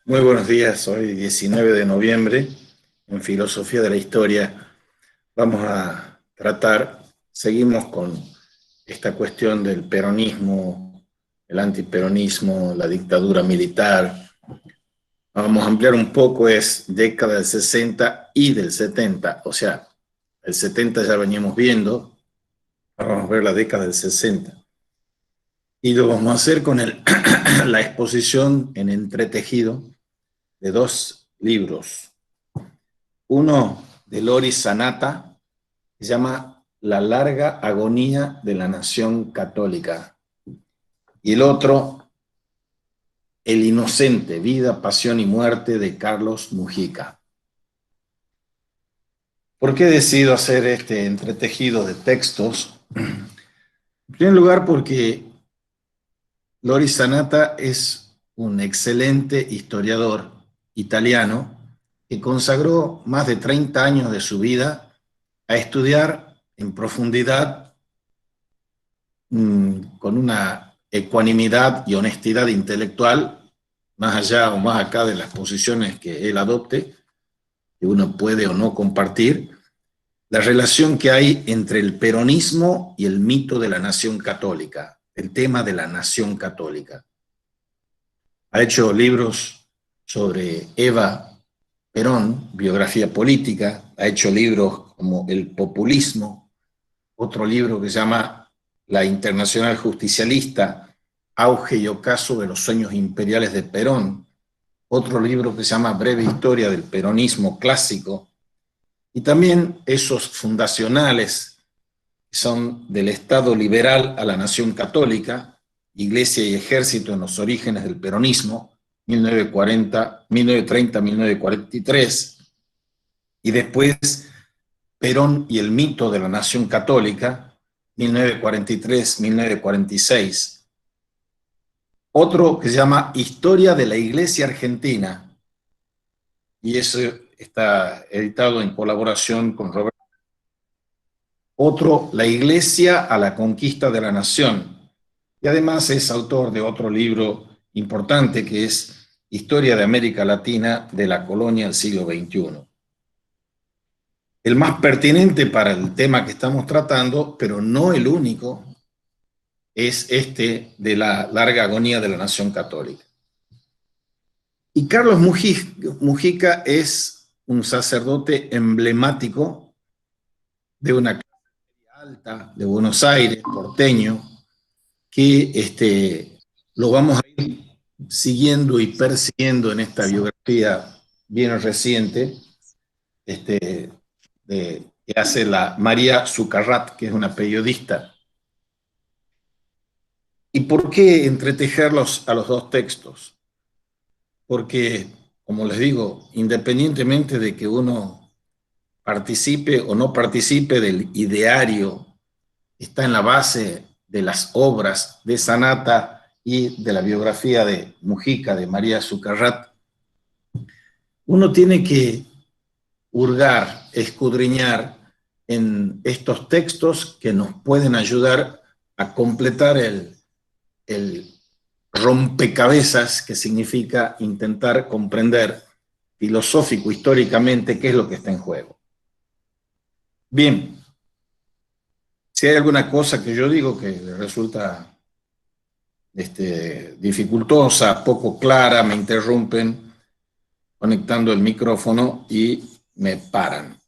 Muy buenos días, hoy 19 de noviembre, en Filosofía de la Historia. Vamos a tratar, seguimos con esta cuestión del peronismo, el antiperonismo, la dictadura militar. Vamos a ampliar un poco, es década del 60 y del 70, o sea, el 70 ya veníamos viendo, ahora vamos a ver la década del 60. Y lo vamos a hacer con la exposición en entretejido de dos libros. Uno de Loris Sanata, se llama La larga agonía de la nación católica. Y el otro, El inocente, vida, pasión y muerte de Carlos Mujica. ¿Por qué decido hacer este entretejido de textos? En primer lugar, porque Loris Sanata es un excelente historiador italiano que consagró más de 30 años de su vida a estudiar en profundidad con una ecuanimidad y honestidad intelectual, más allá o más acá de las posiciones que él adopte, que uno puede o no compartir, la relación que hay entre el peronismo y el mito de la nación católica, el tema de la nación católica. Ha hecho libros sobre Eva Perón, biografía política, ha hecho libros como El populismo, otro libro que se llama La Internacional Justicialista, Auge y Ocaso de los Sueños Imperiales de Perón, otro libro que se llama Breve Historia del Peronismo Clásico, y también esos fundacionales que son del Estado liberal a la nación católica, Iglesia y Ejército en los orígenes del peronismo, 1940, 1930-1943, y después Perón y el mito de la nación católica, 1943-1946. Otro que se llama Historia de la Iglesia Argentina, y eso está editado en colaboración con Roberto. Otro, La Iglesia a la Conquista de la Nación, y además es autor de otro libro importante que es Historia de América Latina de la Colonia del siglo XXI. El más pertinente para el tema que estamos tratando, pero no el único, es este de la larga agonía de la nación católica. Y Carlos Mujica es un sacerdote emblemático de una clase alta de Buenos Aires, porteño, que lo vamos a ir siguiendo y persiguiendo en esta biografía bien reciente que hace la María Zucarrat, que es una periodista. ¿Y por qué entretejerlos a los dos textos? Porque, como les digo, independientemente de que uno participe o no participe del ideario, está en la base de las obras de Sanata y de la biografía de Mujica, de María Zucarrat, uno tiene que hurgar, escudriñar en estos textos que nos pueden ayudar a completar el rompecabezas que significa intentar comprender filosófico, históricamente, qué es lo que está en juego. Bien, si hay alguna cosa que yo digo que le resulta dificultosa, poco clara, me interrumpen conectando el micrófono y me paran.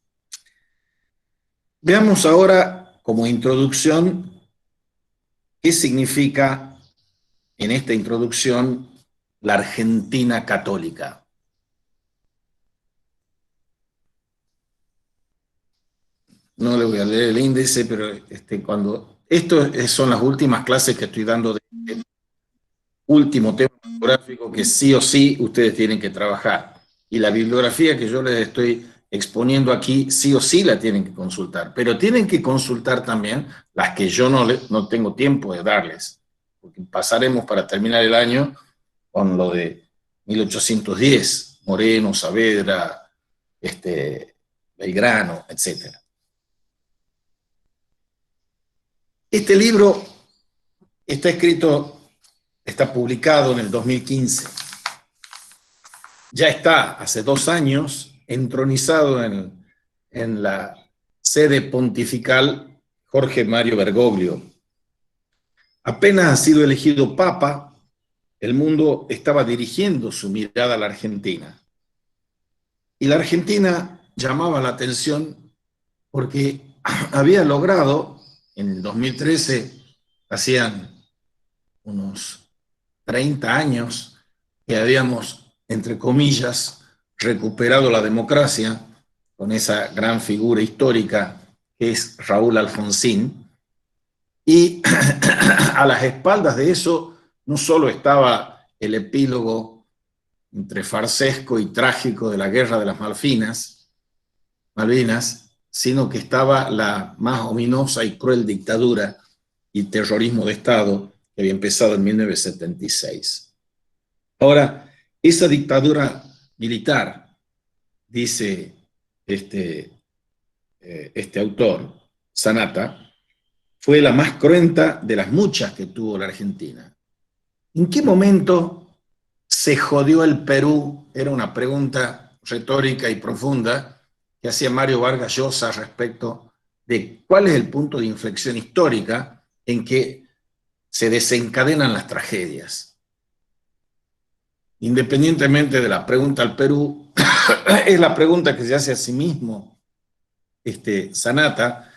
Veamos ahora como introducción qué significa en esta introducción la Argentina católica. No le voy a leer el índice, pero estas son las últimas clases que estoy dando de este último tema bibliográfico que sí o sí ustedes tienen que trabajar. Y la bibliografía que yo les estoy exponiendo aquí, sí o sí la tienen que consultar, pero tienen que consultar también las que yo no tengo tiempo de darles, porque pasaremos para terminar el año con lo de 1810, Moreno, Saavedra, Belgrano, etc. Este libro está escrito, está publicado en el 2015. ya está hace 2 años entronizado en la sede pontifical Jorge Mario Bergoglio. Apenas ha sido elegido papa, el mundo estaba dirigiendo su mirada a la Argentina. Y la Argentina llamaba la atención porque había logrado, en el 2013, hacían unos 30 años que habíamos, entre comillas, recuperado la democracia con esa gran figura histórica que es Raúl Alfonsín. Y a las espaldas de eso no solo estaba el epílogo entre farsesco y trágico de la Guerra de las Malvinas, sino que estaba la más ominosa y cruel dictadura y terrorismo de Estado que había empezado en 1976. Ahora, esa dictadura militar, dice este autor, Sanata, fue la más cruenta de las muchas que tuvo la Argentina. ¿En qué momento se jodió el Perú? Era una pregunta retórica y profunda que hacía Mario Vargas Llosa respecto de cuál es el punto de inflexión histórica en que se desencadenan las tragedias. Independientemente de la pregunta al Perú, es la pregunta que se hace a sí mismo Sanata,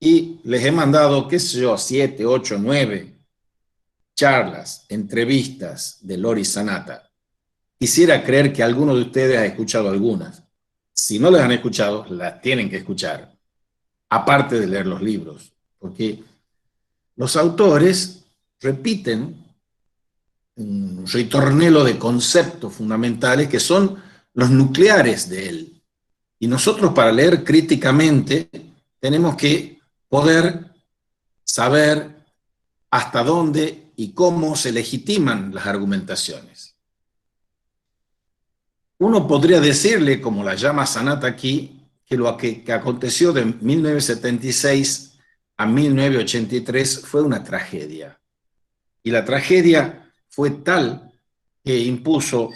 y les he mandado, qué sé yo, 7, 8, 9 charlas, entrevistas de Loris Sanata. Quisiera creer que alguno de ustedes ha escuchado algunas. Si no las han escuchado, las tienen que escuchar, aparte de leer los libros, porque los autores repiten un ritornelo de conceptos fundamentales que son los nucleares de él. Y nosotros, para leer críticamente, tenemos que poder saber hasta dónde y cómo se legitiman las argumentaciones. Uno podría decirle, como la llama Sanata aquí, que lo que aconteció de 1976 a 1983 fue una tragedia. Y la tragedia fue tal que impuso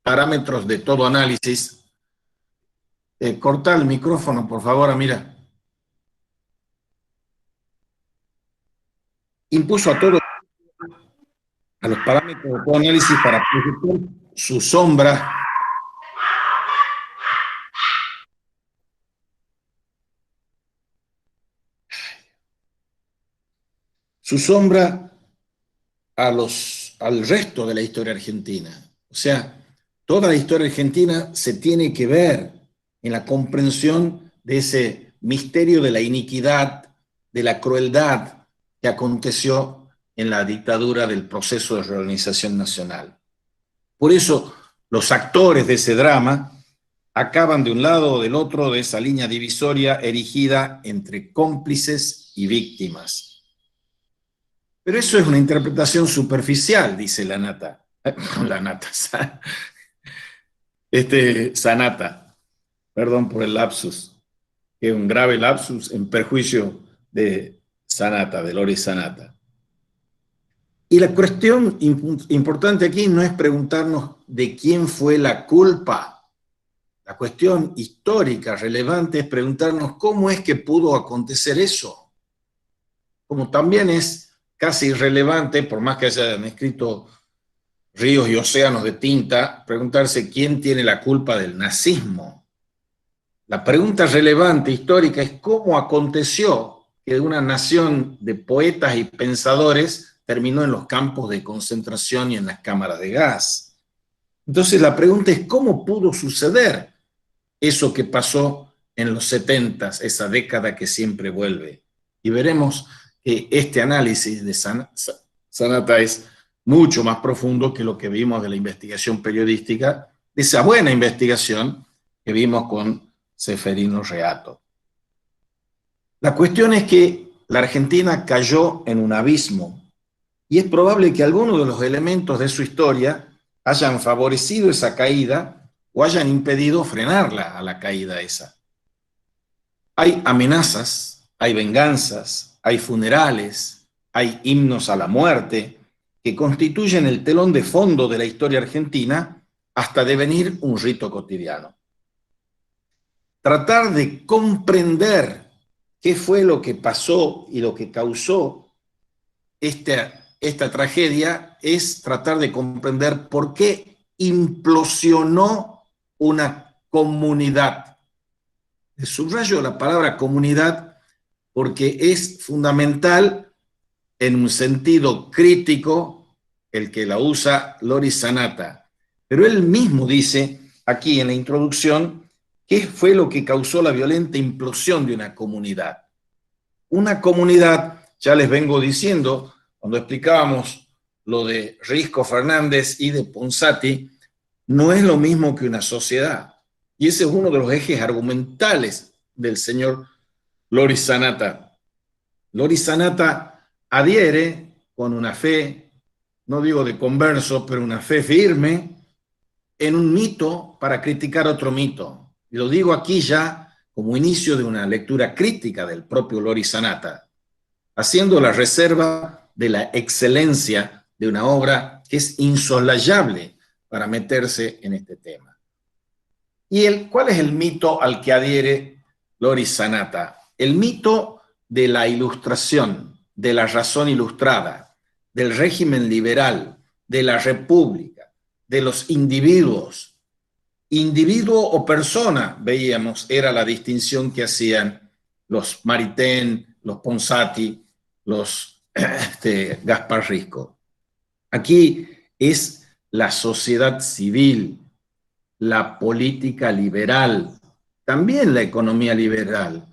parámetros de todo análisis. Corta el micrófono, por favor, Amira. Impuso a los parámetros de todo análisis para proyectar su sombra al resto de la historia argentina. O sea, toda la historia argentina se tiene que ver en la comprensión de ese misterio de la iniquidad, de la crueldad que aconteció en la dictadura del proceso de reorganización nacional. Por eso, los actores de ese drama acaban de un lado o del otro de esa línea divisoria erigida entre cómplices y víctimas. Pero eso es una interpretación superficial, dice Sanata, perdón por el lapsus, que es un grave lapsus en perjuicio de Sanata, de Loris Sanata. Y la cuestión importante aquí no es preguntarnos de quién fue la culpa. La cuestión histórica relevante es preguntarnos cómo es que pudo acontecer eso. Como también es casi irrelevante, por más que se hayan escrito ríos y océanos de tinta, preguntarse quién tiene la culpa del nazismo. La pregunta relevante histórica es cómo aconteció que una nación de poetas y pensadores terminó en los campos de concentración y en las cámaras de gas. Entonces la pregunta es cómo pudo suceder eso que pasó en los 70s, esa década que siempre vuelve. Y veremos que este análisis de Sanata es mucho más profundo que lo que vimos de la investigación periodística, de esa buena investigación que vimos con Ceferino Reato. La cuestión es que la Argentina cayó en un abismo y es probable que algunos de los elementos de su historia hayan favorecido esa caída o hayan impedido frenarla a la caída esa. Hay amenazas, hay venganzas, hay funerales, hay himnos a la muerte, que constituyen el telón de fondo de la historia argentina hasta devenir un rito cotidiano. Tratar de comprender qué fue lo que pasó y lo que causó esta tragedia es tratar de comprender por qué implosionó una comunidad. Subrayo la palabra comunidad porque es fundamental en un sentido crítico el que la usa Loris Sanata. Pero él mismo dice aquí en la introducción qué fue lo que causó la violenta implosión de una comunidad. Una comunidad, ya les vengo diciendo, cuando explicábamos lo de Risco Fernández y de Ponsati, no es lo mismo que una sociedad. Y ese es uno de los ejes argumentales del señor Loris Sanata. Loris Sanata adhiere con una fe, no digo de converso, pero una fe firme, en un mito para criticar otro mito. Y lo digo aquí ya como inicio de una lectura crítica del propio Loris Sanata, haciendo la reserva de la excelencia de una obra que es insolayable para meterse en este tema. ¿Y cuál es el mito al que adhiere Loris Sanata? El mito de la ilustración, de la razón ilustrada, del régimen liberal, de la república, de los individuos. Individuo o persona, veíamos, era la distinción que hacían los Maritain, los Ponsati, los Gaspar Risco. Aquí es la sociedad civil, la política liberal, también la economía liberal,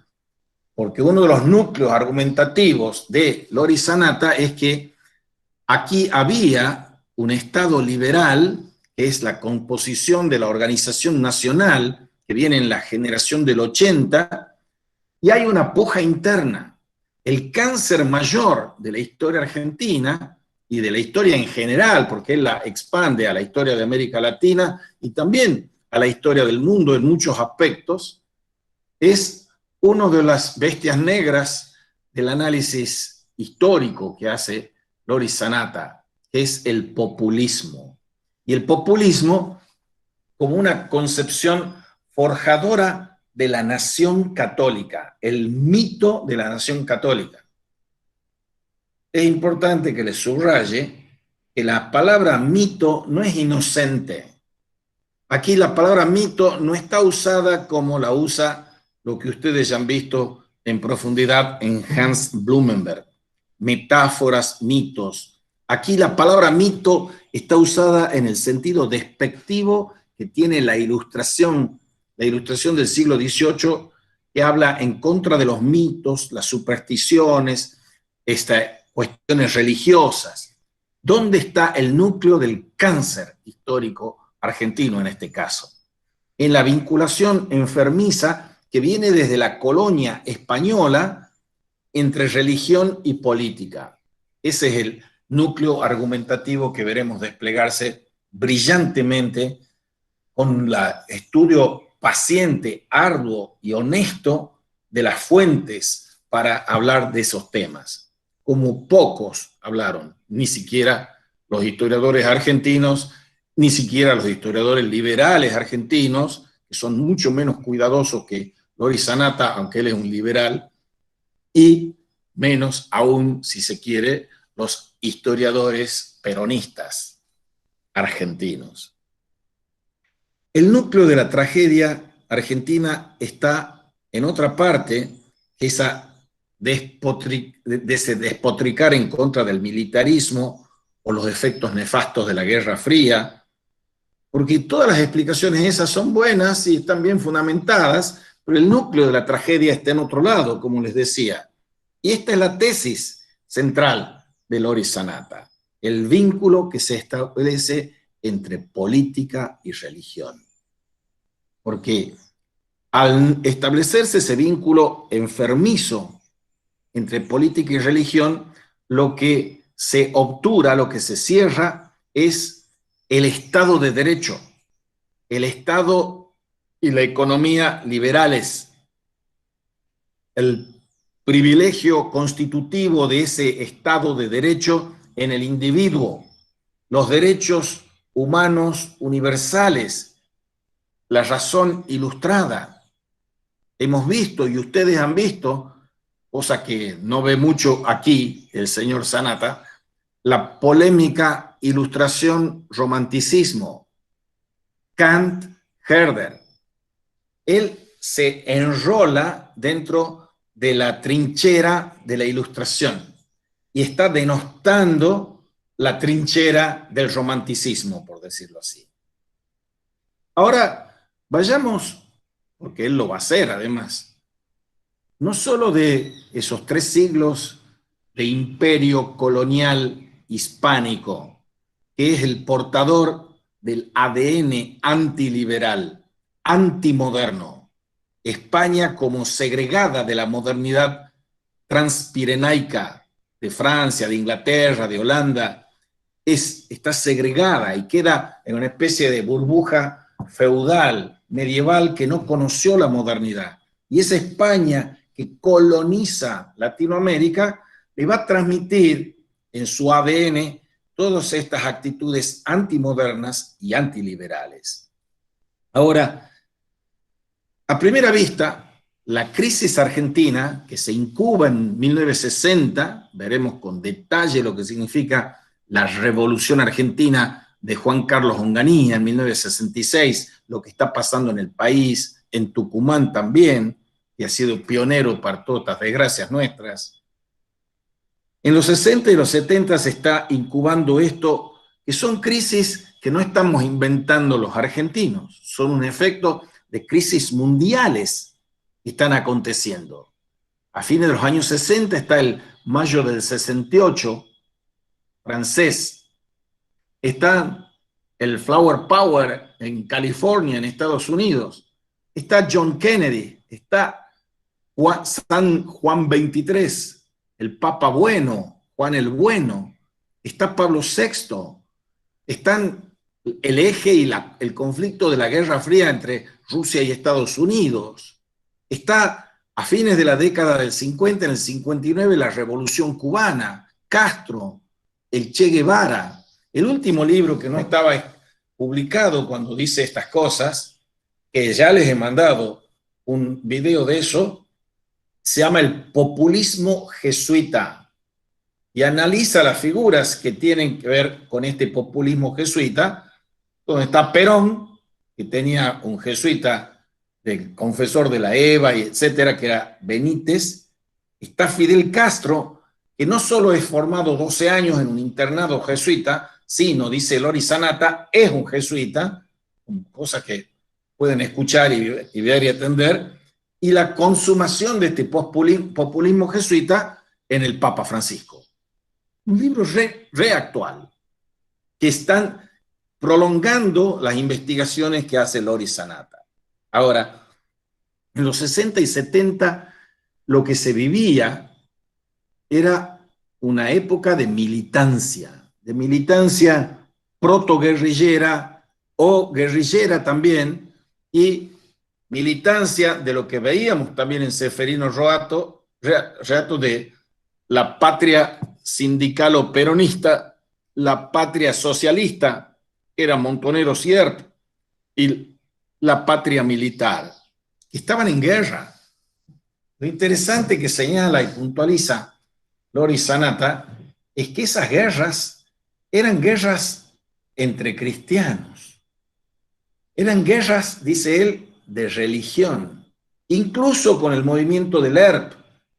porque uno de los núcleos argumentativos de Loris Sanata es que aquí había un Estado liberal, que es la composición de la organización nacional, que viene en la generación del 80, y hay una puja interna. El cáncer mayor de la historia argentina y de la historia en general, porque él la expande a la historia de América Latina y también a la historia del mundo en muchos aspectos, es uno de las bestias negras del análisis histórico que hace Loris Sanata, que es el populismo. Y el populismo como una concepción forjadora de la nación católica, el mito de la nación católica. Es importante que les subraye que la palabra mito no es inocente. Aquí la palabra mito no está usada como la usa lo que ustedes ya han visto en profundidad en Hans Blumenberg. Metáforas, mitos. Aquí la palabra mito está usada en el sentido despectivo que tiene la ilustración del siglo XVIII, que habla en contra de los mitos, las supersticiones, cuestiones religiosas. ¿Dónde está el núcleo del cáncer histórico argentino en este caso? En la vinculación enfermiza que viene desde la colonia española entre religión y política. Ese es el núcleo argumentativo que veremos desplegarse brillantemente con el estudio paciente, arduo y honesto de las fuentes para hablar de esos temas, como pocos hablaron, ni siquiera los historiadores argentinos, ni siquiera los historiadores liberales argentinos, que son mucho menos cuidadosos que Loris Sanata, aunque él es un liberal, y menos aún, si se quiere, los historiadores peronistas argentinos. El núcleo de la tragedia argentina está en otra parte, que ese despotricar en contra del militarismo o los efectos nefastos de la Guerra Fría, porque todas las explicaciones esas son buenas y están bien fundamentadas, pero el núcleo de la tragedia está en otro lado, como les decía. Y esta es la tesis central de Loris Sanata, el vínculo que se establece entre política y religión. Porque al establecerse ese vínculo enfermizo entre política y religión, lo que se obtura, lo que se cierra, es el Estado de Derecho, el Estado y la economía liberales, el privilegio constitutivo de ese Estado de Derecho en el individuo, los derechos humanos universales, la razón ilustrada. Hemos visto, y ustedes han visto, cosa que no ve mucho aquí el señor Sanata, la polémica ilustración-romanticismo, Kant, Herder. Él se enrola dentro de la trinchera de la ilustración y está denostando la trinchera del romanticismo, por decirlo así. Ahora, vayamos, porque él lo va a hacer además, no solo de esos 3 siglos de imperio colonial hispánico, que es el portador del ADN antiliberal, antimoderno, España como segregada de la modernidad transpirenaica de Francia, de Inglaterra, de Holanda, está segregada y queda en una especie de burbuja feudal, medieval, que no conoció la modernidad. Y esa España que coloniza Latinoamérica le va a transmitir en su ADN todas estas actitudes antimodernas y antiliberales. Ahora, a primera vista, la crisis argentina, que se incuba en 1960, veremos con detalle lo que significa la Revolución Argentina de Juan Carlos Onganía en 1966, lo que está pasando en el país, en Tucumán también, que ha sido pionero para todas las desgracias nuestras. En los 60 y los 70 se está incubando esto, que son crisis que no estamos inventando los argentinos, son un efecto de crisis mundiales que están aconteciendo. A fines de los años 60 está el mayo del 68 francés, está el Flower Power en California, en Estados Unidos, está John Kennedy, está San Juan XXIII, el Papa Bueno, Juan el Bueno, está Pablo VI, están el eje y el conflicto de la Guerra Fría entre Rusia y Estados Unidos, está a fines de la década del 50, en el 59, la Revolución Cubana, Castro, el Che Guevara. El último libro que no estaba publicado cuando dice estas cosas, que ya les he mandado un video de eso, se llama El populismo jesuita y analiza las figuras que tienen que ver con este populismo jesuita, donde está Perón, que tenía un jesuita del confesor de la EVA, y etcétera, que era Benítez. Está Fidel Castro, que no solo es formado 12 años en un internado jesuita, sino, dice Lori Sanata, es un jesuita, cosa que pueden escuchar y ver y entender, y la consumación de este populismo jesuita en el Papa Francisco. Un libro re actual, que están prolongando las investigaciones que hace Lori Sanata. Ahora, en los 60 y 70 lo que se vivía era una época de militancia protoguerrillera o guerrillera también, y militancia de lo que veíamos también en Ceferino Roato de la patria sindical o peronista, la patria socialista, era Montonero Sierp, y la patria militar, que estaban en guerra. Lo interesante que señala y puntualiza Lori Sanata es que esas guerras eran guerras entre cristianos. Eran guerras, dice él, de religión. Incluso con el movimiento del ERP,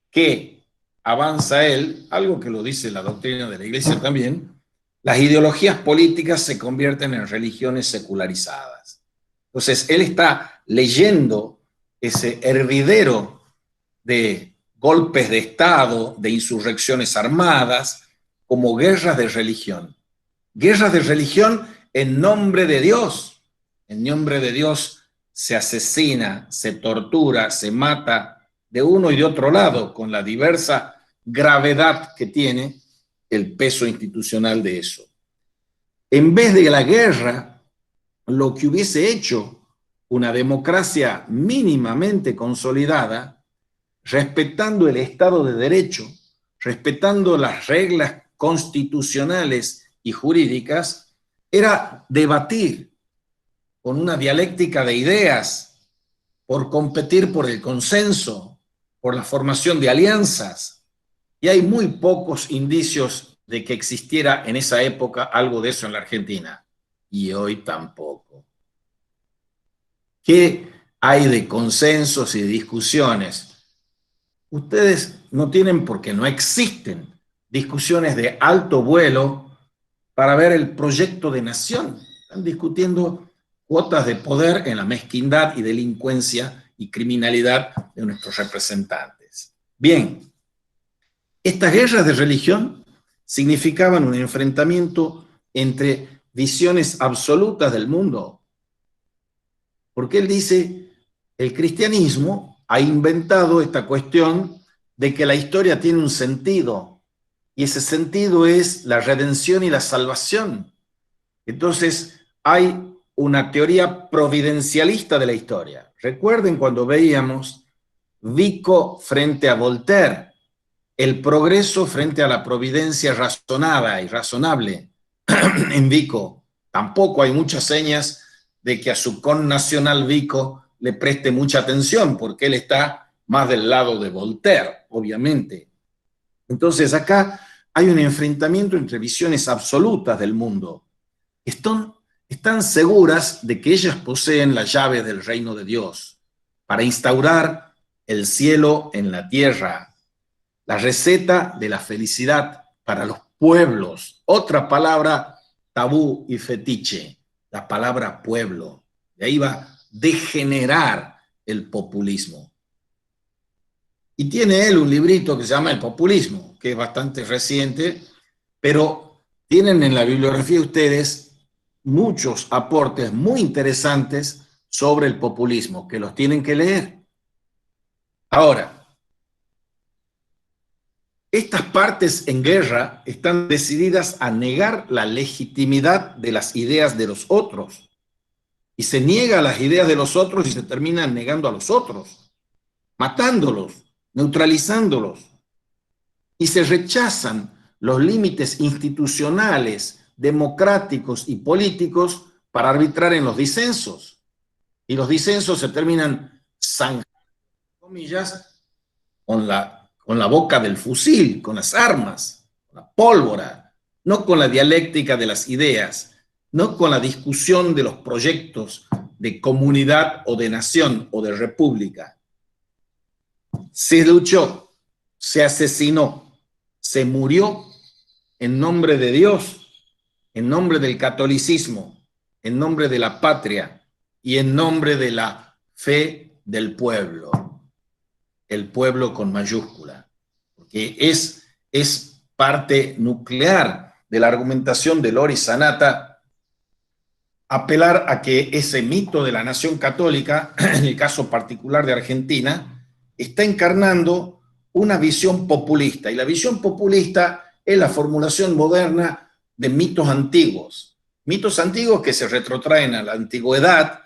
que avanza él, algo que lo dice la doctrina de la Iglesia también, las ideologías políticas se convierten en religiones secularizadas. Entonces, él está leyendo ese hervidero de golpes de Estado, de insurrecciones armadas, como guerras de religión. Guerras de religión en nombre de Dios. En nombre de Dios se asesina, se tortura, se mata de uno y de otro lado, con la diversa gravedad que tiene el peso institucional de eso. En vez de la guerra, lo que hubiese hecho una democracia mínimamente consolidada, respetando el Estado de Derecho, respetando las reglas constitucionales y jurídicas era debatir con una dialéctica de ideas, por competir por el consenso, por la formación de alianzas. Y hay muy pocos indicios de que existiera en esa época algo de eso en la Argentina. Y hoy tampoco. ¿Qué hay de consensos y de discusiones? Ustedes no tienen, porque no existen, discusiones de alto vuelo para ver el proyecto de nación. Están discutiendo cuotas de poder en la mezquindad y delincuencia y criminalidad de nuestros representantes. Bien, estas guerras de religión significaban un enfrentamiento entre visiones absolutas del mundo. Porque él dice, el cristianismo ha inventado esta cuestión de que la historia tiene un sentido, y ese sentido es la redención y la salvación. Entonces, hay una teoría providencialista de la historia. Recuerden cuando veíamos Vico frente a Voltaire, el progreso frente a la providencia razonada y razonable. En Vico tampoco hay muchas señas de que a su connacional Vico le preste mucha atención, porque él está más del lado de Voltaire, obviamente. Entonces acá hay un enfrentamiento entre visiones absolutas del mundo. Están seguras de que ellas poseen la llave del reino de Dios para instaurar el cielo en la tierra, la receta de la felicidad para los pueblos. Otra palabra tabú y fetiche, la palabra pueblo. De ahí va a degenerar el populismo. Y tiene él un librito que se llama El populismo, que es bastante reciente, pero tienen en la bibliografía ustedes muchos aportes muy interesantes sobre el populismo, que los tienen que leer. Ahora, estas partes en guerra están decididas a negar la legitimidad de las ideas de los otros. Y se niega las ideas de los otros y se terminan negando a los otros, matándolos, neutralizándolos. Y se rechazan los límites institucionales, democráticos y políticos para arbitrar en los disensos. Y los disensos se terminan zanjando, comillas, con la boca del fusil, con las armas, con la pólvora, no con la dialéctica de las ideas, no con la discusión de los proyectos de comunidad o de nación o de república. Se luchó, se asesinó, se murió en nombre de Dios, en nombre del catolicismo, en nombre de la patria y en nombre de la fe del pueblo. El pueblo con mayúscula, porque es parte nuclear de la argumentación de Loris Sanata apelar a que ese mito de la nación católica, en el caso particular de Argentina, está encarnando una visión populista, y la visión populista es la formulación moderna de mitos antiguos que se retrotraen a la antigüedad,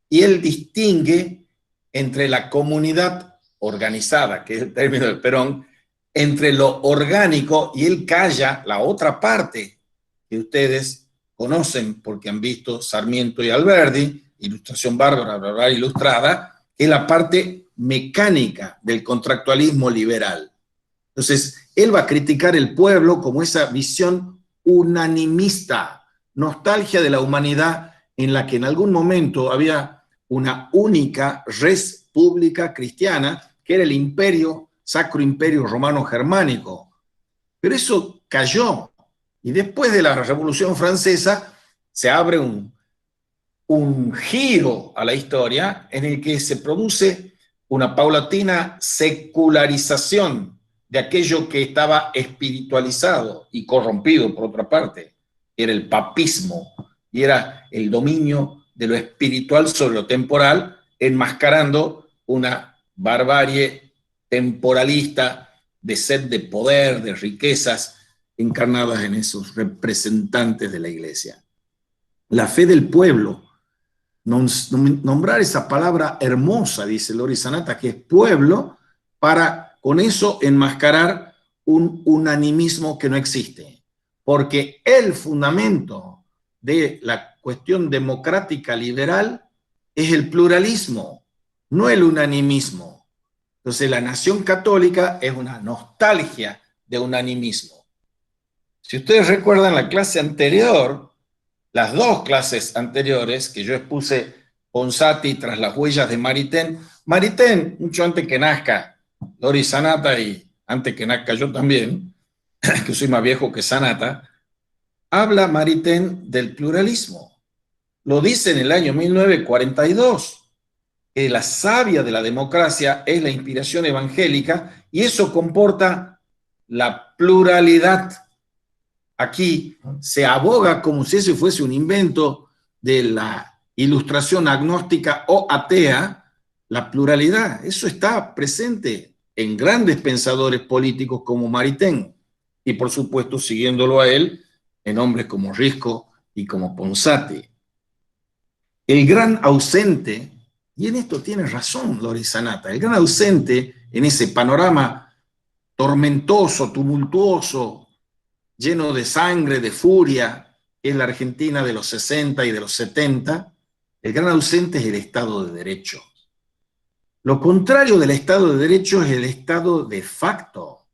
y él distingue entre la comunidad organizada, que es el término de Perón, entre lo orgánico, y él calla la otra parte que ustedes conocen porque han visto Sarmiento y Alberdi, Ilustración Bárbara Ilustrada, que es la parte mecánica del contractualismo liberal. Entonces, él va a criticar el pueblo como esa visión unanimista, nostalgia de la humanidad en la que en algún momento había una única res pública cristiana, que era el imperio, Sacro Imperio Romano Germánico. Pero eso cayó, y después de la Revolución Francesa se abre un giro a la historia en el que se produce una paulatina secularización de aquello que estaba espiritualizado y corrompido, por otra parte. Era el papismo, y era el dominio de lo espiritual sobre lo temporal, enmascarando una barbarie temporalista de sed de poder, de riquezas, encarnadas en esos representantes de la iglesia. La fe del pueblo, nombrar esa palabra hermosa, dice Loris Sanata, que es pueblo, para con eso enmascarar un unanimismo que no existe. porque el fundamento de la cuestión democrática liberal es el pluralismo, no el unanimismo. Entonces la nación católica es una nostalgia de unanimismo. Si ustedes recuerdan la clase anterior, las dos clases anteriores que yo expuse, Ponsati tras las huellas de Maritain, Maritain, mucho antes que nazca Loris Sanata y antes que nazca yo también, que soy más viejo que Sanata, habla Maritain del pluralismo. Lo dice en el año 1942, que la savia de la democracia es la inspiración evangélica y eso comporta la pluralidad. Aquí se aboga como si ese fuese un invento de la ilustración agnóstica o atea, la pluralidad. Eso está presente en grandes pensadores políticos como Maritain y por supuesto siguiéndolo a él en hombres como Risco y como Ponsati. El gran ausente, y en esto tiene razón Loris Sanata, el gran ausente en ese panorama tormentoso, tumultuoso, lleno de sangre, de furia, es la Argentina de los 60 y de los 70, el gran ausente es el Estado de Derecho. Lo contrario del Estado de Derecho es el Estado de facto.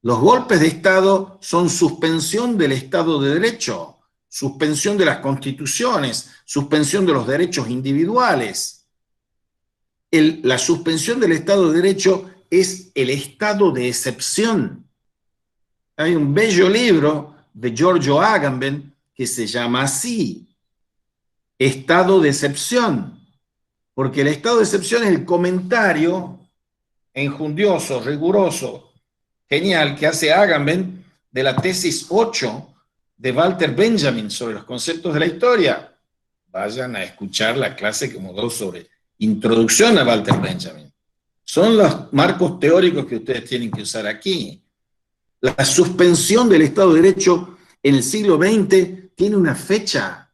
Los golpes de Estado son suspensión del Estado de Derecho, suspensión de las constituciones, suspensión de los derechos individuales. La suspensión del Estado de Derecho es el estado de excepción. Hay un bello libro de Giorgio Agamben que se llama así, Estado de excepción, porque el estado de excepción es el comentario enjundioso, riguroso, genial que hace Agamben de la tesis 8 de Walter Benjamin sobre los conceptos de la historia. Vayan a escuchar la clase que hemos dado sobre introducción a Walter Benjamin. Son los marcos teóricos que ustedes tienen que usar aquí. La suspensión del Estado de Derecho en el siglo XX tiene una fecha.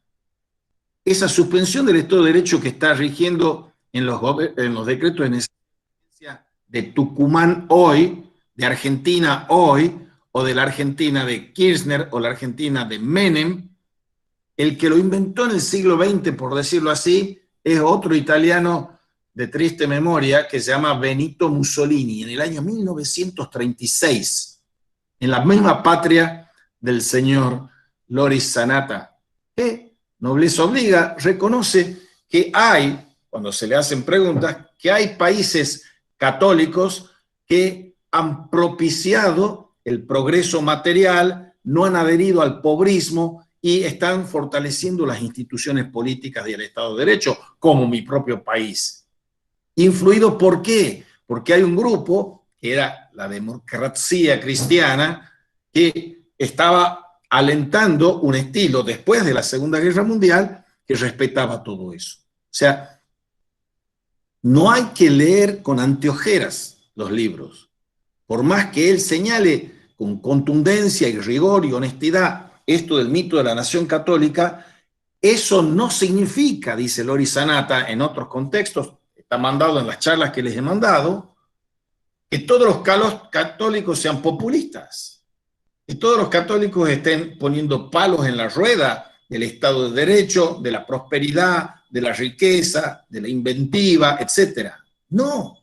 Esa suspensión del Estado de Derecho que está rigiendo en los decretos de necesidad de Tucumán hoy, de Argentina hoy, o de la Argentina de Kirchner o la Argentina de Menem, el que lo inventó en el siglo XX, por decirlo así, es otro italiano de triste memoria que se llama Benito Mussolini, en el año 1936, en la misma patria del señor Loris Sanata, que nobleza obliga, reconoce que hay, cuando se le hacen preguntas, que hay países católicos que han propiciado el progreso material, no han adherido al pobrismo y están fortaleciendo las instituciones políticas del Estado de Derecho, como mi propio país. ¿Influido por qué? Porque hay un grupo, que era la democracia cristiana, que estaba alentando un estilo después de la Segunda Guerra Mundial que respetaba todo eso. O sea, no hay que leer con anteojeras los libros. Por más que él señale con contundencia y rigor y honestidad esto del mito de la nación católica, eso no significa, dice Loris Sanata en otros contextos, está mandado en las charlas que les he mandado, que todos los católicos sean populistas. Que todos los católicos estén poniendo palos en la rueda del Estado de Derecho, de la prosperidad, de la riqueza, de la inventiva, etc. No.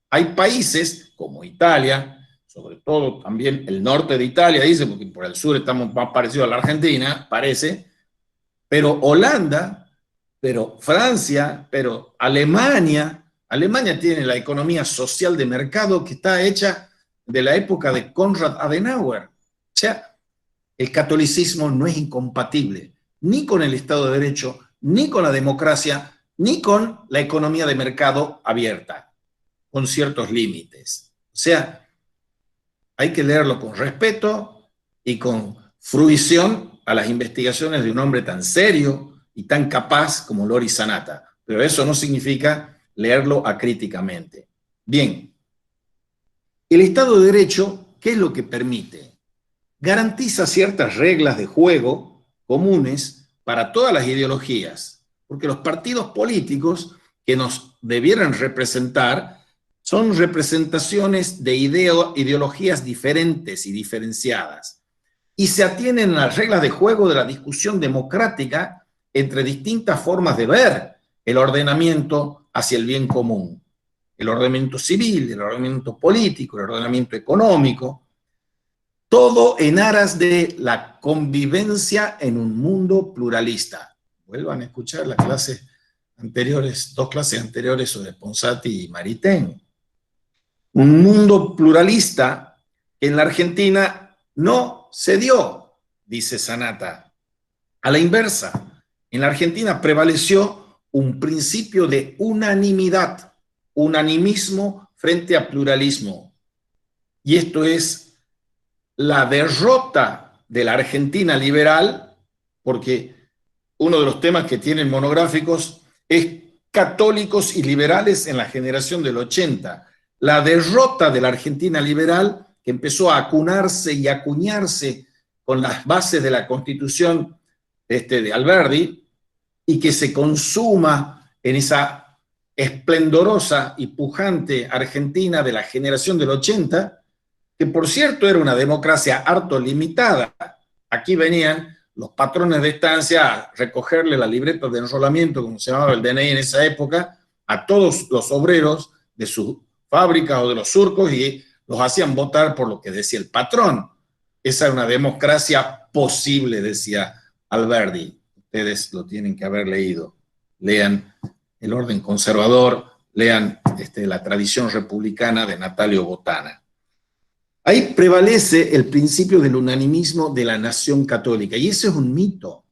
Hay países como Italia, sobre todo también el norte de Italia, dice, porque por el sur estamos más parecidos a la Argentina, parece, pero Holanda, pero Francia, pero Alemania tiene la economía social de mercado que está hecha de la época de Konrad Adenauer. O sea, el catolicismo no es incompatible ni con el Estado de Derecho, ni con la democracia, ni con la economía de mercado abierta, con ciertos límites. O sea, hay que leerlo con respeto y con fruición a las investigaciones de un hombre tan serio y tan capaz como Loris Sanata. Pero eso no significa leerlo acríticamente. Bien, el Estado de Derecho, ¿qué es lo que permite? Garantiza ciertas reglas de juego comunes para todas las ideologías, porque los partidos políticos que nos debieran representar son representaciones de ideologías diferentes y diferenciadas. y se atienen a las reglas de juego de la discusión democrática entre distintas formas de ver el ordenamiento hacia el bien común. El ordenamiento civil, el ordenamiento político, el ordenamiento económico, todo en aras de la convivencia en un mundo pluralista. Vuelvan a escuchar las clases anteriores, dos clases anteriores sobre Ponsati y Maritain. Un mundo pluralista que en la Argentina no se dio, dice Sanata. A la inversa, en la Argentina prevaleció un principio de unanimidad, unanimismo frente a pluralismo. Y esto es la derrota de la Argentina liberal, porque uno de los temas que tienen monográficos es católicos y liberales en la generación del 80. La derrota de la Argentina liberal, que empezó a acunarse y acuñarse con las bases de la Constitución de Alberdi, y que se consuma en esa esplendorosa y pujante Argentina de la generación del 80, que por cierto era una democracia harto limitada. Aquí venían los patrones de estancia a recogerle la libreta de enrolamiento, como se llamaba el DNI en esa época, a todos los obreros de sus fábricas o de los surcos, y los hacían votar por lo que decía el patrón. Esa era una democracia posible, decía Alberdi. Ustedes lo tienen que haber leído. Lean El orden conservador, lean la tradición republicana de Natalio Botana. Ahí prevalece el principio del unanimismo de la nación católica, y ese es un mito.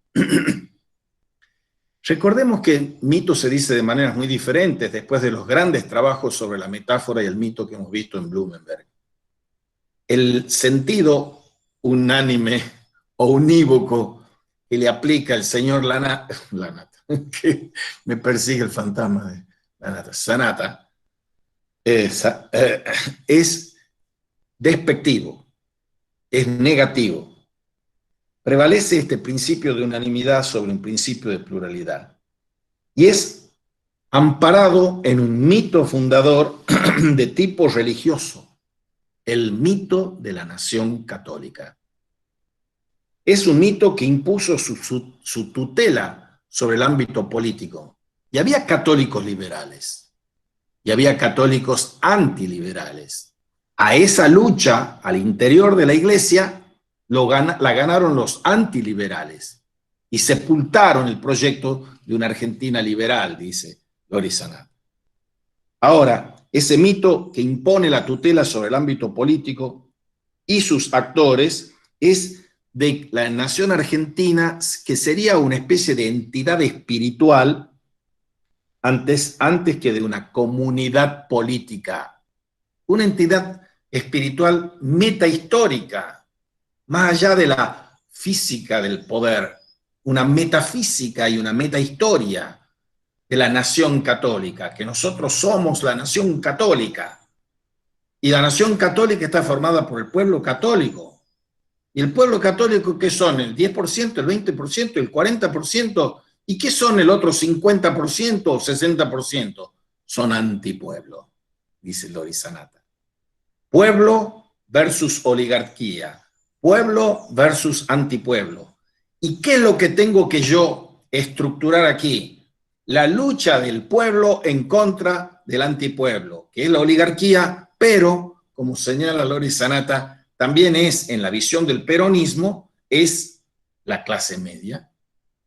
Recordemos que mito se dice de maneras muy diferentes después de los grandes trabajos sobre la metáfora y el mito que hemos visto en Blumenberg. El sentido unánime o unívoco que le aplica el señor Lanata, que me persigue el fantasma de Lanata, Sanata, es despectivo, es negativo. Prevalece este principio de unanimidad sobre un principio de pluralidad. Y es amparado en un mito fundador de tipo religioso, el mito de la nación católica. Es un mito que impuso su tutela sobre el ámbito político. Y había católicos liberales, y había católicos antiliberales. A esa lucha al interior de la iglesia la ganaron los antiliberales y sepultaron el proyecto de una Argentina liberal, dice Loris Sanata. Ahora, ese mito que impone la tutela sobre el ámbito político y sus actores es de la nación argentina, que sería una especie de entidad espiritual antes que de una comunidad política, una entidad espiritual metahistórica, más allá de la física del poder, una metafísica y una metahistoria de la nación católica, que nosotros somos la nación católica, y la nación católica está formada por el pueblo católico. ¿Y el pueblo católico qué son? ¿El 10%, el 20%, el 40%? ¿Y qué son el otro 50% o 60%? Son antipueblo, dice Loris Sanata. Pueblo versus oligarquía, pueblo versus antipueblo. ¿Y qué es lo que tengo que yo estructurar aquí? La lucha del pueblo en contra del antipueblo, que es la oligarquía, pero, como señala Loris Sanata, también es, en la visión del peronismo, es la clase media.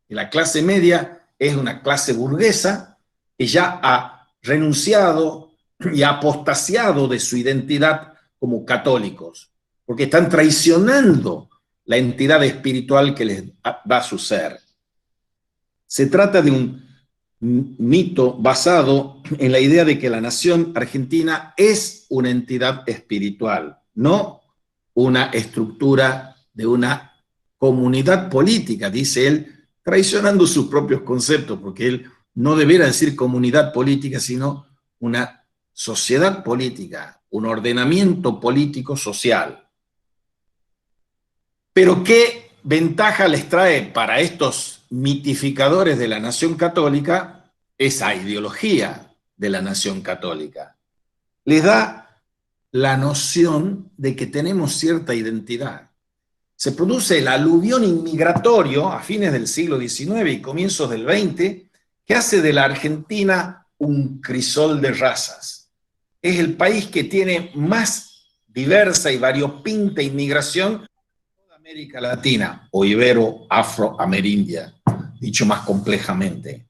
Y la clase media es una clase burguesa que ya ha renunciado y ha apostasiado de su identidad como católicos, porque están traicionando la entidad espiritual que les da su ser. Se trata de un mito basado en la idea de que la nación argentina es una entidad espiritual, no una estructura de una comunidad política, dice él, traicionando sus propios conceptos, porque él no debiera decir comunidad política, sino una sociedad política, un ordenamiento político social. Pero ¿qué ventaja les trae para estos mitificadores de la nación católica esa ideología de la nación católica? Les da la noción de que tenemos cierta identidad. se produce el aluvión inmigratorio a fines del siglo XIX y comienzos del XX, que hace de la Argentina un crisol de razas. Es el país que tiene más diversa y variopinta inmigración de toda América Latina, o ibero-afroamerindia, dicho más complejamente.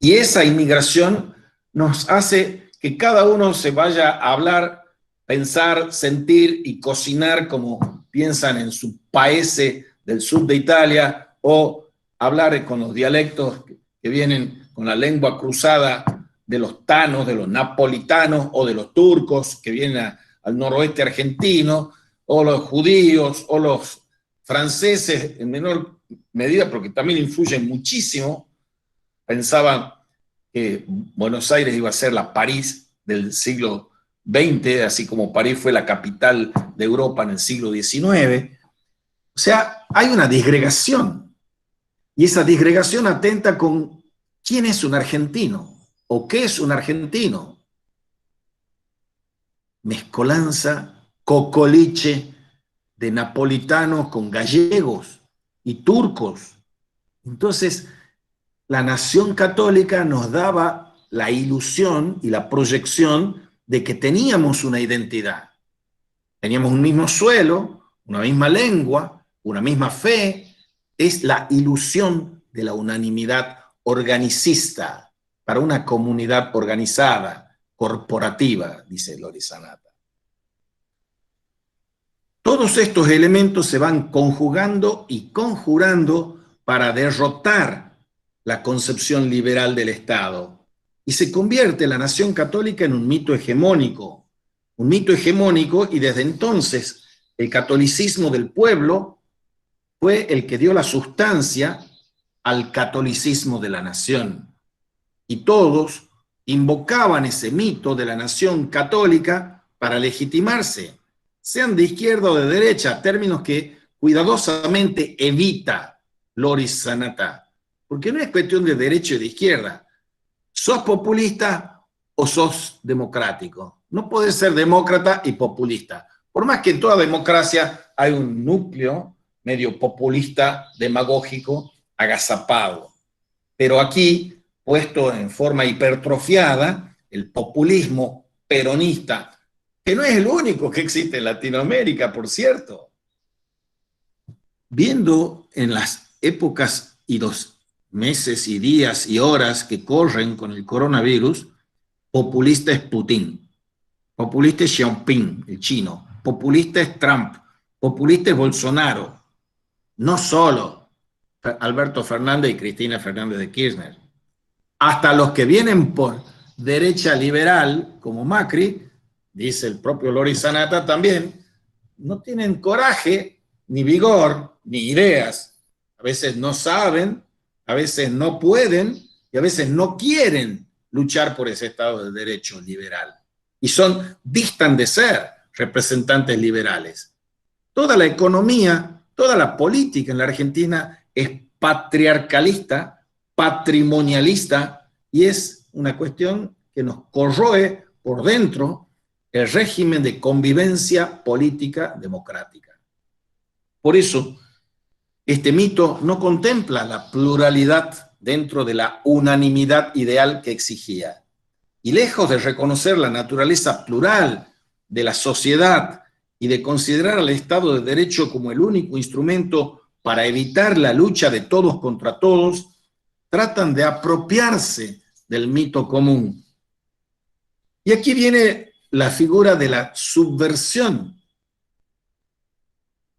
Y esa inmigración nos hace que cada uno se vaya a hablar, pensar, sentir y cocinar como piensan en su paese del sur de Italia, o hablar con los dialectos que vienen con la lengua cruzada de los tanos, de los napolitanos o de los turcos que vienen al noroeste argentino, o los judíos o los franceses en menor medida, porque también influyen muchísimo. Pensaban que Buenos Aires iba a ser la París del siglo XX, así como París fue la capital de Europa en el siglo XIX. O sea, hay una disgregación, y esa disgregación atenta con quién es un argentino o qué es un argentino. Mezcolanza, cocoliche de napolitanos con gallegos y turcos. Entonces, la nación católica nos daba la ilusión y la proyección de que teníamos una identidad. Teníamos un mismo suelo, una misma lengua, una misma fe. Es la ilusión de la unanimidad organicista para una comunidad organizada, corporativa, dice Loris Sanata. Todos estos elementos se van conjugando y conjurando para derrotar la concepción liberal del Estado, y se convierte la nación católica en un mito hegemónico, y desde entonces el catolicismo del pueblo fue el que dio la sustancia al catolicismo de la nación. Y todos invocaban ese mito de la nación católica para legitimarse, sean de izquierda o de derecha, términos que cuidadosamente evita Loris Sanata, porque no es cuestión de derecha y de izquierda. ¿Sos populista o sos democrático? No podés ser demócrata y populista, por más que en toda democracia hay un núcleo medio populista, demagógico, agazapado. Pero aquí, puesto en forma hipertrofiada, el populismo peronista, que no es el único que existe en Latinoamérica, por cierto. Viendo en las épocas y los meses y días y horas que corren con el coronavirus, populista es Putin, populista es Xi Jinping, el chino, populista es Trump, populista es Bolsonaro, no solo Alberto Fernández y Cristina Fernández de Kirchner. Hasta los que vienen por derecha liberal, como Macri, dice el propio Loris Sanata también, no tienen coraje, ni vigor, ni ideas. A veces no saben, a veces no pueden y a veces no quieren luchar por ese Estado de Derecho liberal. Y distan de ser representantes liberales. Toda la economía, toda la política en la Argentina es patriarcalista, patrimonialista, y es una cuestión que nos corroe por dentro el régimen de convivencia política democrática. Por eso, este mito no contempla la pluralidad dentro de la unanimidad ideal que exigía. Y lejos de reconocer la naturaleza plural de la sociedad y de considerar al Estado de Derecho como el único instrumento para evitar la lucha de todos contra todos, tratan de apropiarse del mito común. Y aquí viene la figura de la subversión.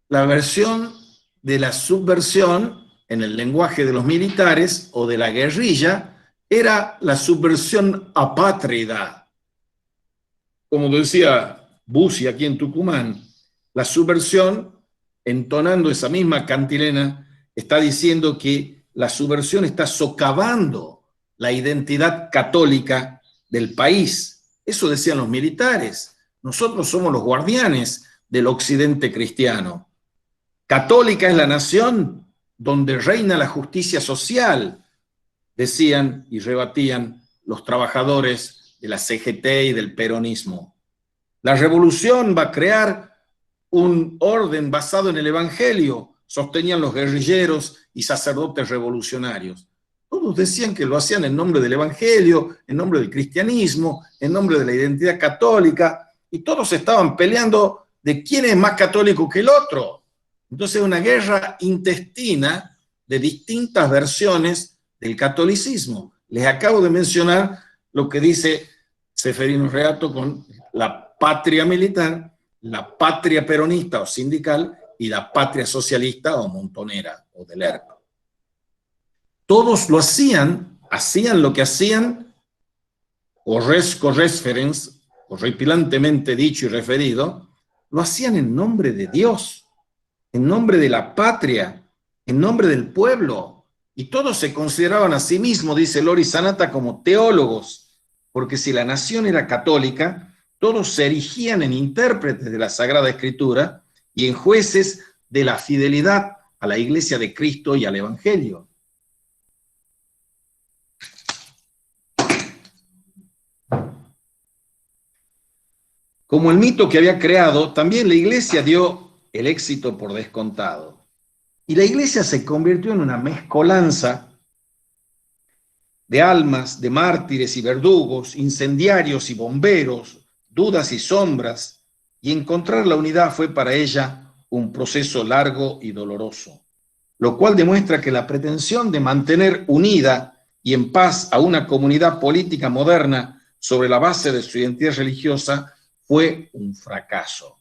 La versión de la subversión, en el lenguaje de los militares o de la guerrilla, era la subversión apátrida. Como decía Bussi aquí en Tucumán, la subversión, entonando esa misma cantilena, está diciendo que la subversión está socavando la identidad católica del país. Eso decían los militares. Nosotros somos los guardianes del occidente cristiano. Católica es la nación donde reina la justicia social, decían y rebatían los trabajadores de la CGT y del peronismo. La revolución va a crear un orden basado en el Evangelio, sostenían los guerrilleros y sacerdotes revolucionarios. Todos decían que lo hacían en nombre del Evangelio, en nombre del cristianismo, en nombre de la identidad católica, y todos estaban peleando de quién es más católico que el otro. Entonces, una guerra intestina de distintas versiones del catolicismo. Les acabo de mencionar lo que dice Ceferino Reato con la patria militar, la patria peronista o sindical y la patria socialista o montonera o del ERP. Todos lo hacían lo que hacían, horripilantemente dicho y referido, lo hacían en nombre de Dios, en nombre de la patria, en nombre del pueblo, y todos se consideraban a sí mismos, dice Loris Sanata, como teólogos, porque si la nación era católica, todos se erigían en intérpretes de la Sagrada Escritura y en jueces de la fidelidad a la Iglesia de Cristo y al Evangelio. Como el mito que había creado, también la Iglesia dio el éxito por descontado. Y la Iglesia se convirtió en una mezcolanza de almas, de mártires y verdugos, incendiarios y bomberos, dudas y sombras, y encontrar la unidad fue para ella un proceso largo y doloroso, lo cual demuestra que la pretensión de mantener unida y en paz a una comunidad política moderna sobre la base de su identidad religiosa fue un fracaso.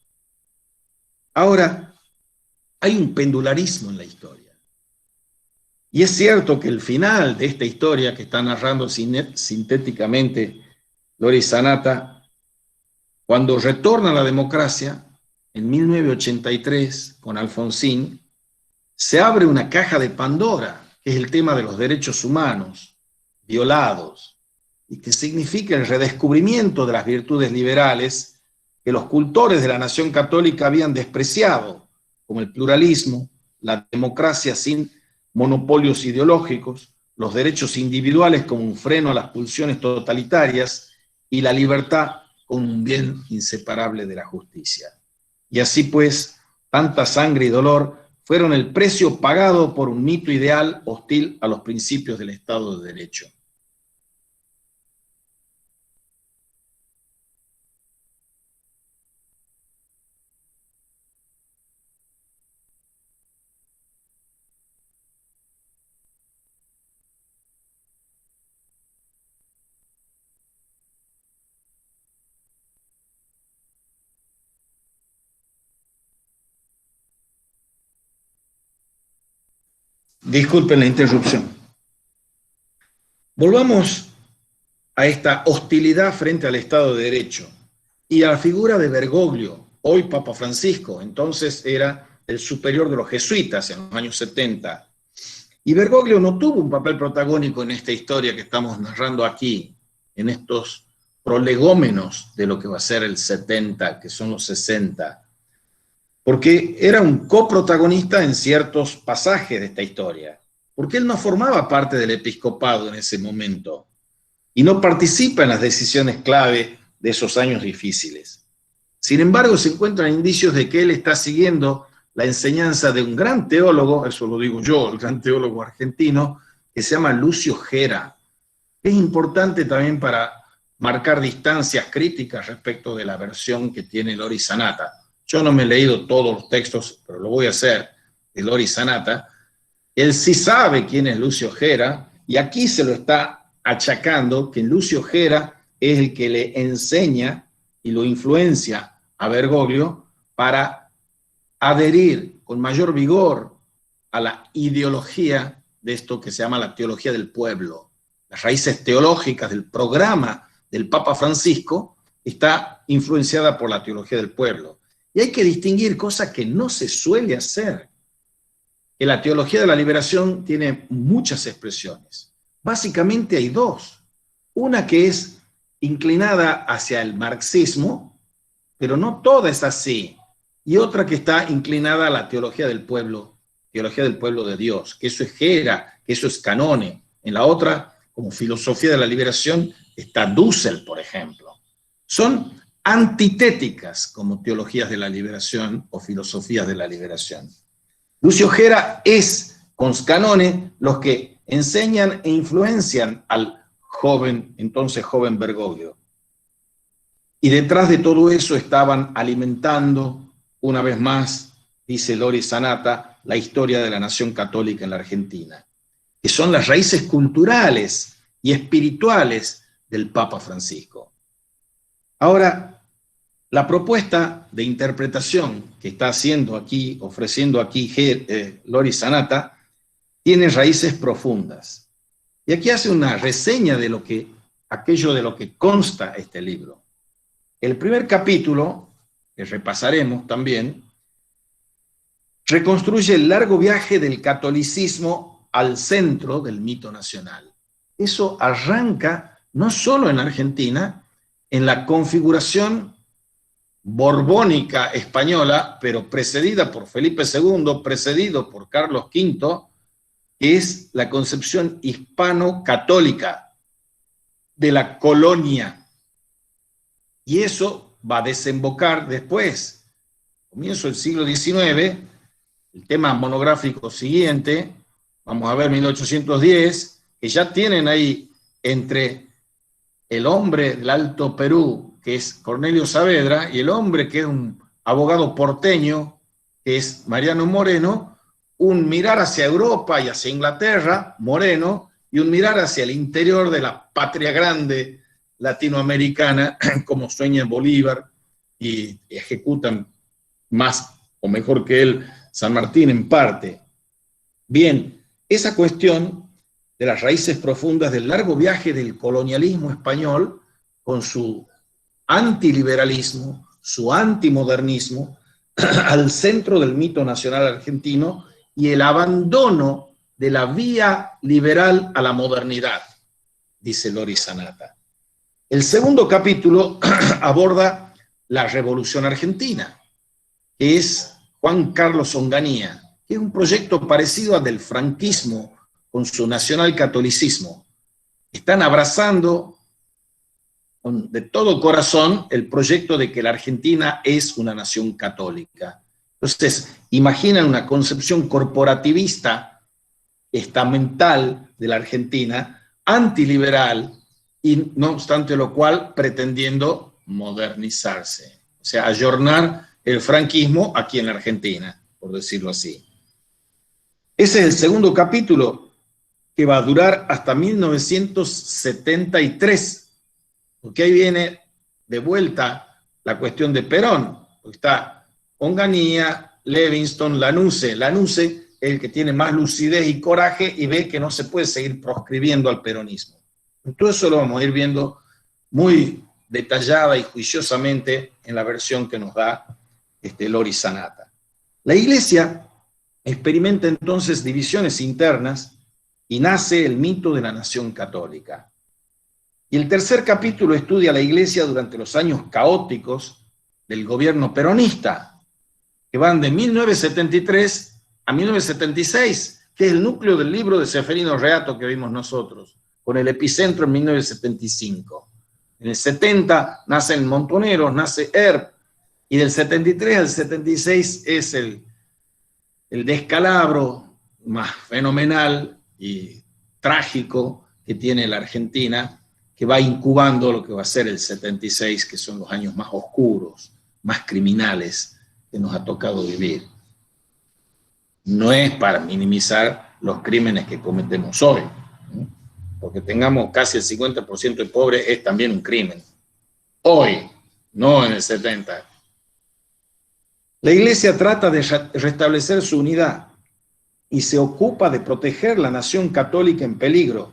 Ahora, hay un pendularismo en la historia. Y es cierto que el final de esta historia que está narrando sintéticamente Loris Sanata, cuando retorna a la democracia, en 1983, con Alfonsín, se abre una caja de Pandora, que es el tema de los derechos humanos violados, y que significa el redescubrimiento de las virtudes liberales que los cultores de la nación católica habían despreciado, como el pluralismo, la democracia sin monopolios ideológicos, los derechos individuales como un freno a las pulsiones totalitarias y la libertad como un bien inseparable de la justicia. Y así pues, tanta sangre y dolor fueron el precio pagado por un mito ideal hostil a los principios del Estado de Derecho. Disculpen la interrupción. Volvamos a esta hostilidad frente al Estado de Derecho y a la figura de Bergoglio, hoy Papa Francisco, entonces era el superior de los jesuitas en los años 70. Y Bergoglio no tuvo un papel protagónico en esta historia que estamos narrando aquí, en estos prolegómenos de lo que va a ser el 70, que son los 60, porque era un coprotagonista en ciertos pasajes de esta historia, porque él no formaba parte del episcopado en ese momento y no participa en las decisiones clave de esos años difíciles. Sin embargo, se encuentran indicios de que él está siguiendo la enseñanza de un gran teólogo, eso lo digo yo, el gran teólogo argentino, que se llama Lucio Gera. Es importante también para marcar distancias críticas respecto de la versión que tiene Loris Sanata. Yo no me he leído todos los textos, pero lo voy a hacer, de Loris Sanata. Él sí sabe quién es Lucio Gera, y aquí se lo está achacando que Lucio Gera es el que le enseña y lo influencia a Bergoglio para adherir con mayor vigor a la ideología de esto que se llama la teología del pueblo. Las raíces teológicas del programa del Papa Francisco está influenciada por la teología del pueblo. Y hay que distinguir cosas que no se suele hacer. Que la teología de la liberación tiene muchas expresiones. Básicamente hay dos. Una que es inclinada hacia el marxismo, pero no toda es así. Y otra que está inclinada a la teología del pueblo de Dios, que eso es Gera, que eso es Canone. En la otra, como filosofía de la liberación, está Dussel, por ejemplo. Son antitéticas como teologías de la liberación o filosofías de la liberación. Lucio Gera es, con Scanone, los que enseñan e influencian al entonces joven Bergoglio. Y detrás de todo eso estaban alimentando, una vez más, dice Loris Sanata, la historia de la nación católica en la Argentina, que son las raíces culturales y espirituales del Papa Francisco. Ahora, la propuesta de interpretación que está haciendo aquí, ofreciendo aquí Loris Sanata, tiene raíces profundas. Y aquí hace una reseña de aquello de lo que consta este libro. El primer capítulo, que repasaremos también, reconstruye el largo viaje del catolicismo al centro del mito nacional. Eso arranca no solo en Argentina, en la configuración borbónica española, pero precedida por Felipe II, precedido por Carlos V, que es la concepción hispano-católica de la colonia. Y eso va a desembocar después, comienzo del siglo XIX, el tema monográfico siguiente, vamos a ver 1810, que ya tienen ahí entre el hombre del Alto Perú, que es Cornelio Saavedra, y el hombre que es un abogado porteño, que es Mariano Moreno, un mirar hacia Europa y hacia Inglaterra, Moreno, y un mirar hacia el interior de la patria grande latinoamericana, como sueña Bolívar, y ejecutan más o mejor que él San Martín en parte. Bien, esa cuestión de las raíces profundas del largo viaje del colonialismo español, con su antiliberalismo, su antimodernismo, al centro del mito nacional argentino, y el abandono de la vía liberal a la modernidad, dice Loris Sanata. El segundo capítulo aborda la Revolución Argentina, que es Juan Carlos Onganía, que es un proyecto parecido al del franquismo con su nacionalcatolicismo. Están abrazando de todo corazón el proyecto de que la Argentina es una nación católica. Entonces, imaginan una concepción corporativista, estamental de la Argentina, antiliberal, y no obstante lo cual pretendiendo modernizarse, o sea, ayornar el franquismo aquí en la Argentina, por decirlo así. Ese es el segundo capítulo, que va a durar hasta 1973, porque ahí viene de vuelta la cuestión de Perón, porque está Onganía, Levingston, Lanusse. Lanusse es el que tiene más lucidez y coraje y ve que no se puede seguir proscribiendo al peronismo. Entonces eso lo vamos a ir viendo muy detallada y juiciosamente en la versión que nos da Loris Sanata. La Iglesia experimenta entonces divisiones internas y nace el mito de la nación católica. Y el tercer capítulo estudia a la Iglesia durante los años caóticos del gobierno peronista, que van de 1973 a 1976, que es el núcleo del libro de Ceferino Reato que vimos nosotros, con el epicentro en 1975. En el 70 nacen Montoneros, nace ERP, y del 73 al 76 es el descalabro más fenomenal y trágico que tiene la Argentina, que va incubando lo que va a ser el 76, que son los años más oscuros, más criminales que nos ha tocado vivir. No es para minimizar los crímenes que cometemos hoy, ¿no? Porque tengamos casi el 50% de pobres es también un crimen. Hoy, no en el 70. La Iglesia trata de restablecer su unidad y se ocupa de proteger la nación católica en peligro.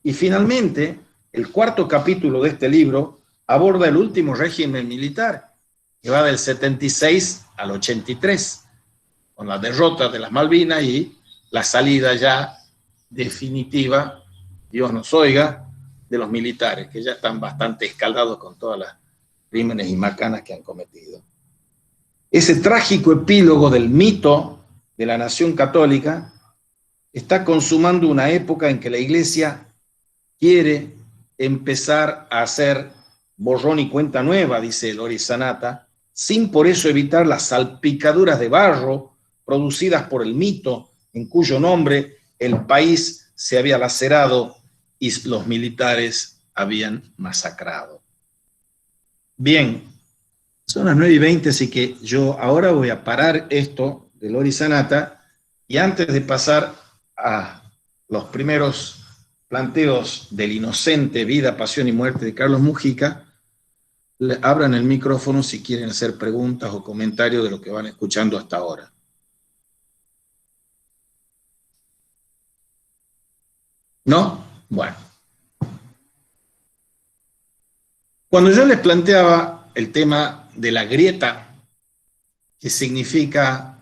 Y finalmente, el cuarto capítulo de este libro aborda el último régimen militar, que va del 76 al 83, con la derrota de las Malvinas y la salida ya definitiva, Dios nos oiga, de los militares, que ya están bastante escaldados con todas las crímenes y macanas que han cometido. Ese trágico epílogo del mito de la nación católica está consumando una época en que la Iglesia quiere empezar a hacer borrón y cuenta nueva, dice Lori Sanata, sin por eso evitar las salpicaduras de barro producidas por el mito en cuyo nombre el país se había lacerado y los militares habían masacrado. Bien, son las 9:20, así que yo ahora voy a parar esto de Lori Sanata y antes de pasar a los primeros planteos del inocente Vida, Pasión y Muerte de Carlos Mujica, abran el micrófono si quieren hacer preguntas o comentarios de lo que van escuchando hasta ahora. ¿No? Bueno. Cuando yo les planteaba el tema de la grieta, que significa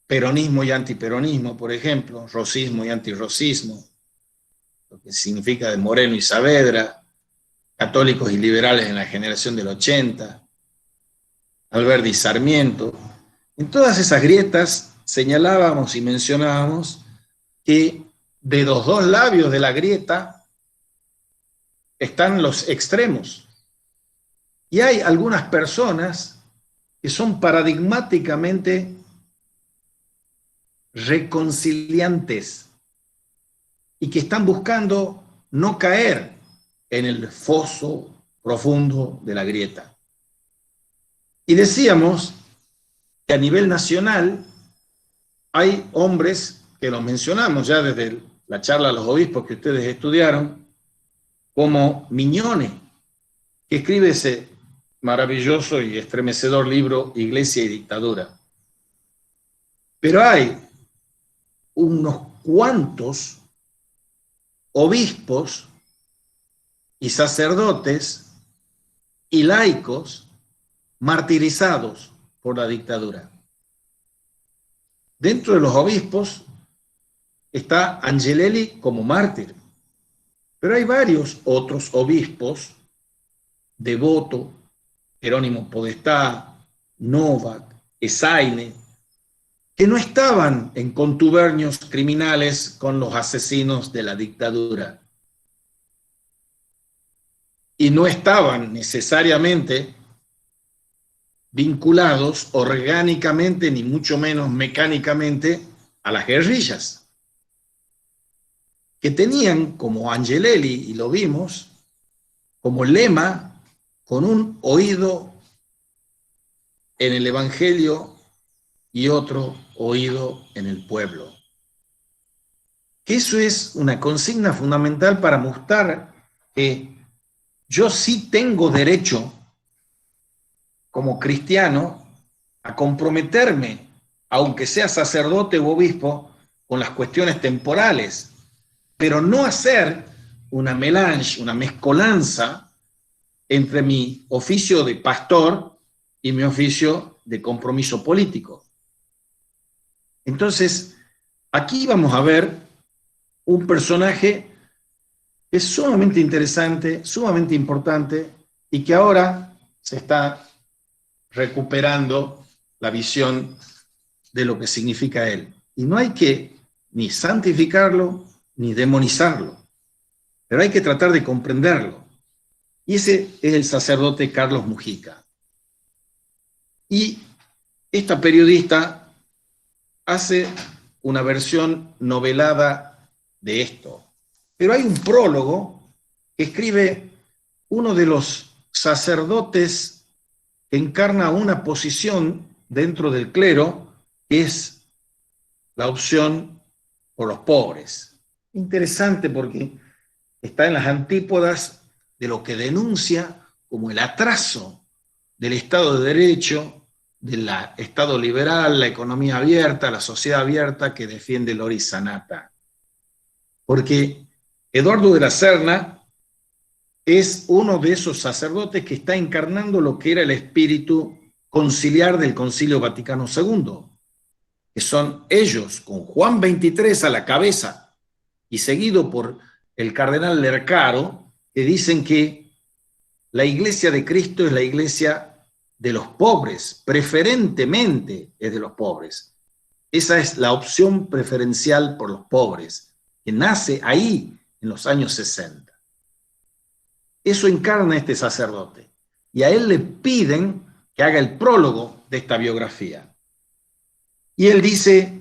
peronismo y antiperonismo, por ejemplo, rosismo y antirrosismo, lo que significa de Moreno y Saavedra, católicos y liberales en la generación del 80, Alberdi y Sarmiento, en todas esas grietas señalábamos y mencionábamos que de los dos labios de la grieta están los extremos. Y hay algunas personas que son paradigmáticamente reconciliantes y que están buscando no caer en el foso profundo de la grieta. Y decíamos que a nivel nacional hay hombres que los mencionamos ya desde la charla a los obispos que ustedes estudiaron, como Mignone, que escribe ese maravilloso y estremecedor libro Iglesia y Dictadura. Pero hay unos cuantos obispos y sacerdotes y laicos martirizados por la dictadura. Dentro de los obispos está Angelelli como mártir, pero hay varios otros obispos, Devoto, Jerónimo Podestá, Novak, Esaine, que no estaban en contubernios criminales con los asesinos de la dictadura. Y no estaban necesariamente vinculados orgánicamente, ni mucho menos mecánicamente, a las guerrillas, que tenían, como Angelelli, y lo vimos, como lema, con un oído en el Evangelio y otro oído en el pueblo. Eso es una consigna fundamental para mostrar que yo sí tengo derecho, como cristiano, a comprometerme, aunque sea sacerdote u obispo, con las cuestiones temporales, pero no hacer una melange, una mezcolanza entre mi oficio de pastor y mi oficio de compromiso político. Entonces, aquí vamos a ver un personaje que es sumamente interesante, sumamente importante, y que ahora se está recuperando la visión de lo que significa él. Y no hay que ni santificarlo ni demonizarlo, pero hay que tratar de comprenderlo. Y ese es el sacerdote Carlos Mujica. Y esta periodista hace una versión novelada de esto. Pero hay un prólogo que escribe uno de los sacerdotes que encarna una posición dentro del clero, que es la opción por los pobres. Interesante porque está en las antípodas de lo que denuncia como el atraso del Estado de Derecho, del Estado liberal, la economía abierta, la sociedad abierta que defiende Lori Sanata. Porque Eduardo de la Serna es uno de esos sacerdotes que está encarnando lo que era el espíritu conciliar del Concilio Vaticano II, que son ellos, con Juan XXIII a la cabeza y seguido por el cardenal Lercaro, que dicen que la iglesia de Cristo es la iglesia de los pobres, preferentemente es de los pobres. Esa es la opción preferencial por los pobres, que nace ahí en los años 60. Eso encarna este sacerdote. y a él le piden que haga el prólogo de esta biografía. Y él dice,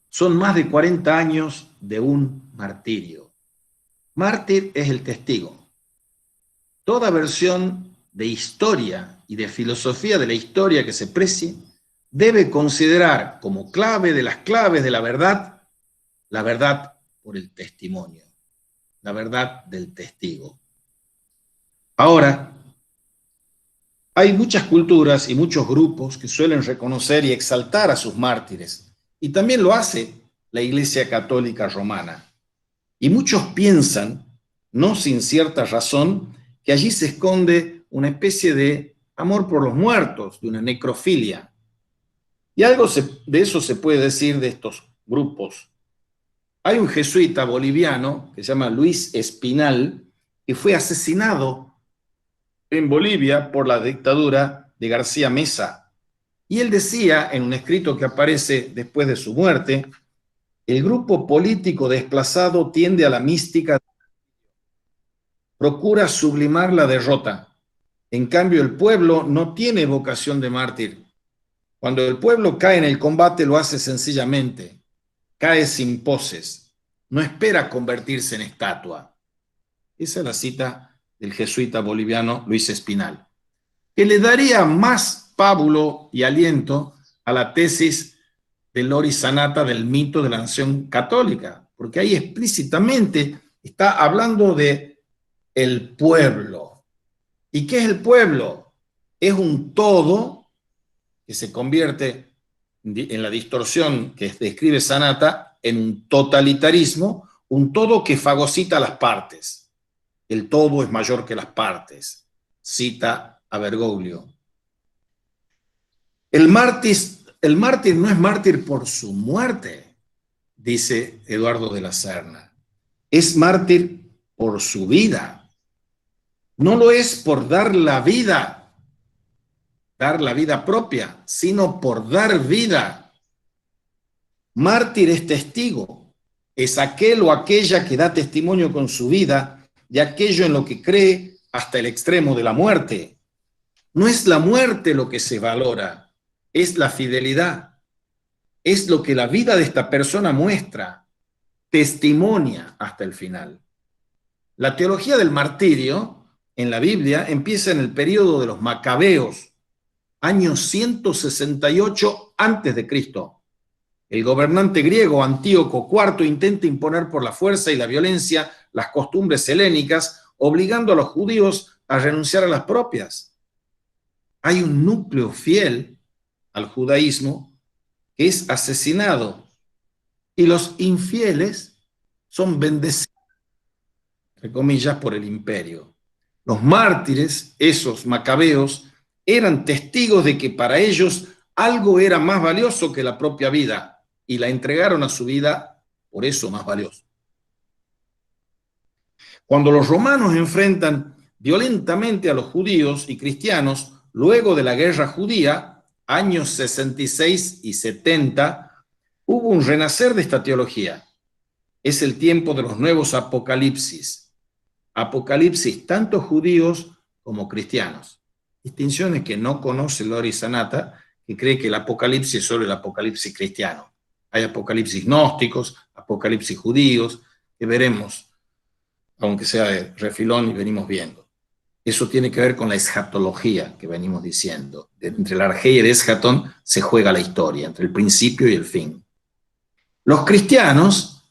son más de 40 años de un martirio. Mártir es el testigo. Toda versión de historia y de filosofía de la historia que se precie debe considerar como clave de las claves de la verdad por el testimonio, la verdad del testigo. Ahora, hay muchas culturas y muchos grupos que suelen reconocer y exaltar a sus mártires, y también lo hace la Iglesia Católica Romana. Y muchos piensan, no sin cierta razón, que allí se esconde una especie de amor por los muertos, de una necrofilia. Y algo de eso se puede decir de estos grupos. Hay un jesuita boliviano que se llama Luis Espinal, que fue asesinado en Bolivia por la dictadura de García Meza. Y él decía en un escrito que aparece después de su muerte, el grupo político desplazado tiende a la mística, procura sublimar la derrota. En cambio, el pueblo no tiene vocación de mártir. Cuando el pueblo cae en el combate, lo hace sencillamente. Cae sin poses. No espera convertirse en estatua. Esa es la cita del jesuita boliviano Luis Espinal, que le daría más pábulo y aliento a la tesis de Lori Sanata del mito de la nación católica, porque ahí explícitamente está hablando de el pueblo. ¿Y qué es el pueblo? Es un todo que se convierte en la distorsión que describe Sanata en un totalitarismo, un todo que fagocita las partes. El todo es mayor que las partes, cita a Bergoglio. El mártir no es mártir por su muerte, dice Eduardo de la Serna. Es mártir por su vida. No lo es por dar la vida propia, sino por dar vida. Mártir es testigo, es aquel o aquella que da testimonio con su vida de aquello en lo que cree hasta el extremo de la muerte. No es la muerte lo que se valora, es la fidelidad, es lo que la vida de esta persona muestra, testimonia hasta el final. La teología del martirio en la Biblia empieza en el periodo de los Macabeos, año 168 antes de Cristo. El gobernante griego Antíoco IV intenta imponer por la fuerza y la violencia las costumbres helénicas, obligando a los judíos a renunciar a las propias. Hay un núcleo fiel al judaísmo que es asesinado y los infieles son bendecidos, entre comillas, por el imperio. Los mártires, esos macabeos, eran testigos de que para ellos algo era más valioso que la propia vida y la entregaron a su vida por eso más valioso. Cuando los romanos enfrentan violentamente a los judíos y cristianos, luego de la guerra judía, años 66 y 70, hubo un renacer de esta teología. Es el tiempo de los nuevos apocalipsis. Apocalipsis tanto judíos como cristianos. Distinciones que no conoce Lori Sanata, que cree que el apocalipsis es solo el apocalipsis cristiano. Hay apocalipsis gnósticos, apocalipsis judíos, que veremos, aunque sea de refilón y venimos viendo. Eso tiene que ver con la escatología que venimos diciendo. Entre la argeia y el escatón se juega la historia, entre el principio y el fin. Los cristianos,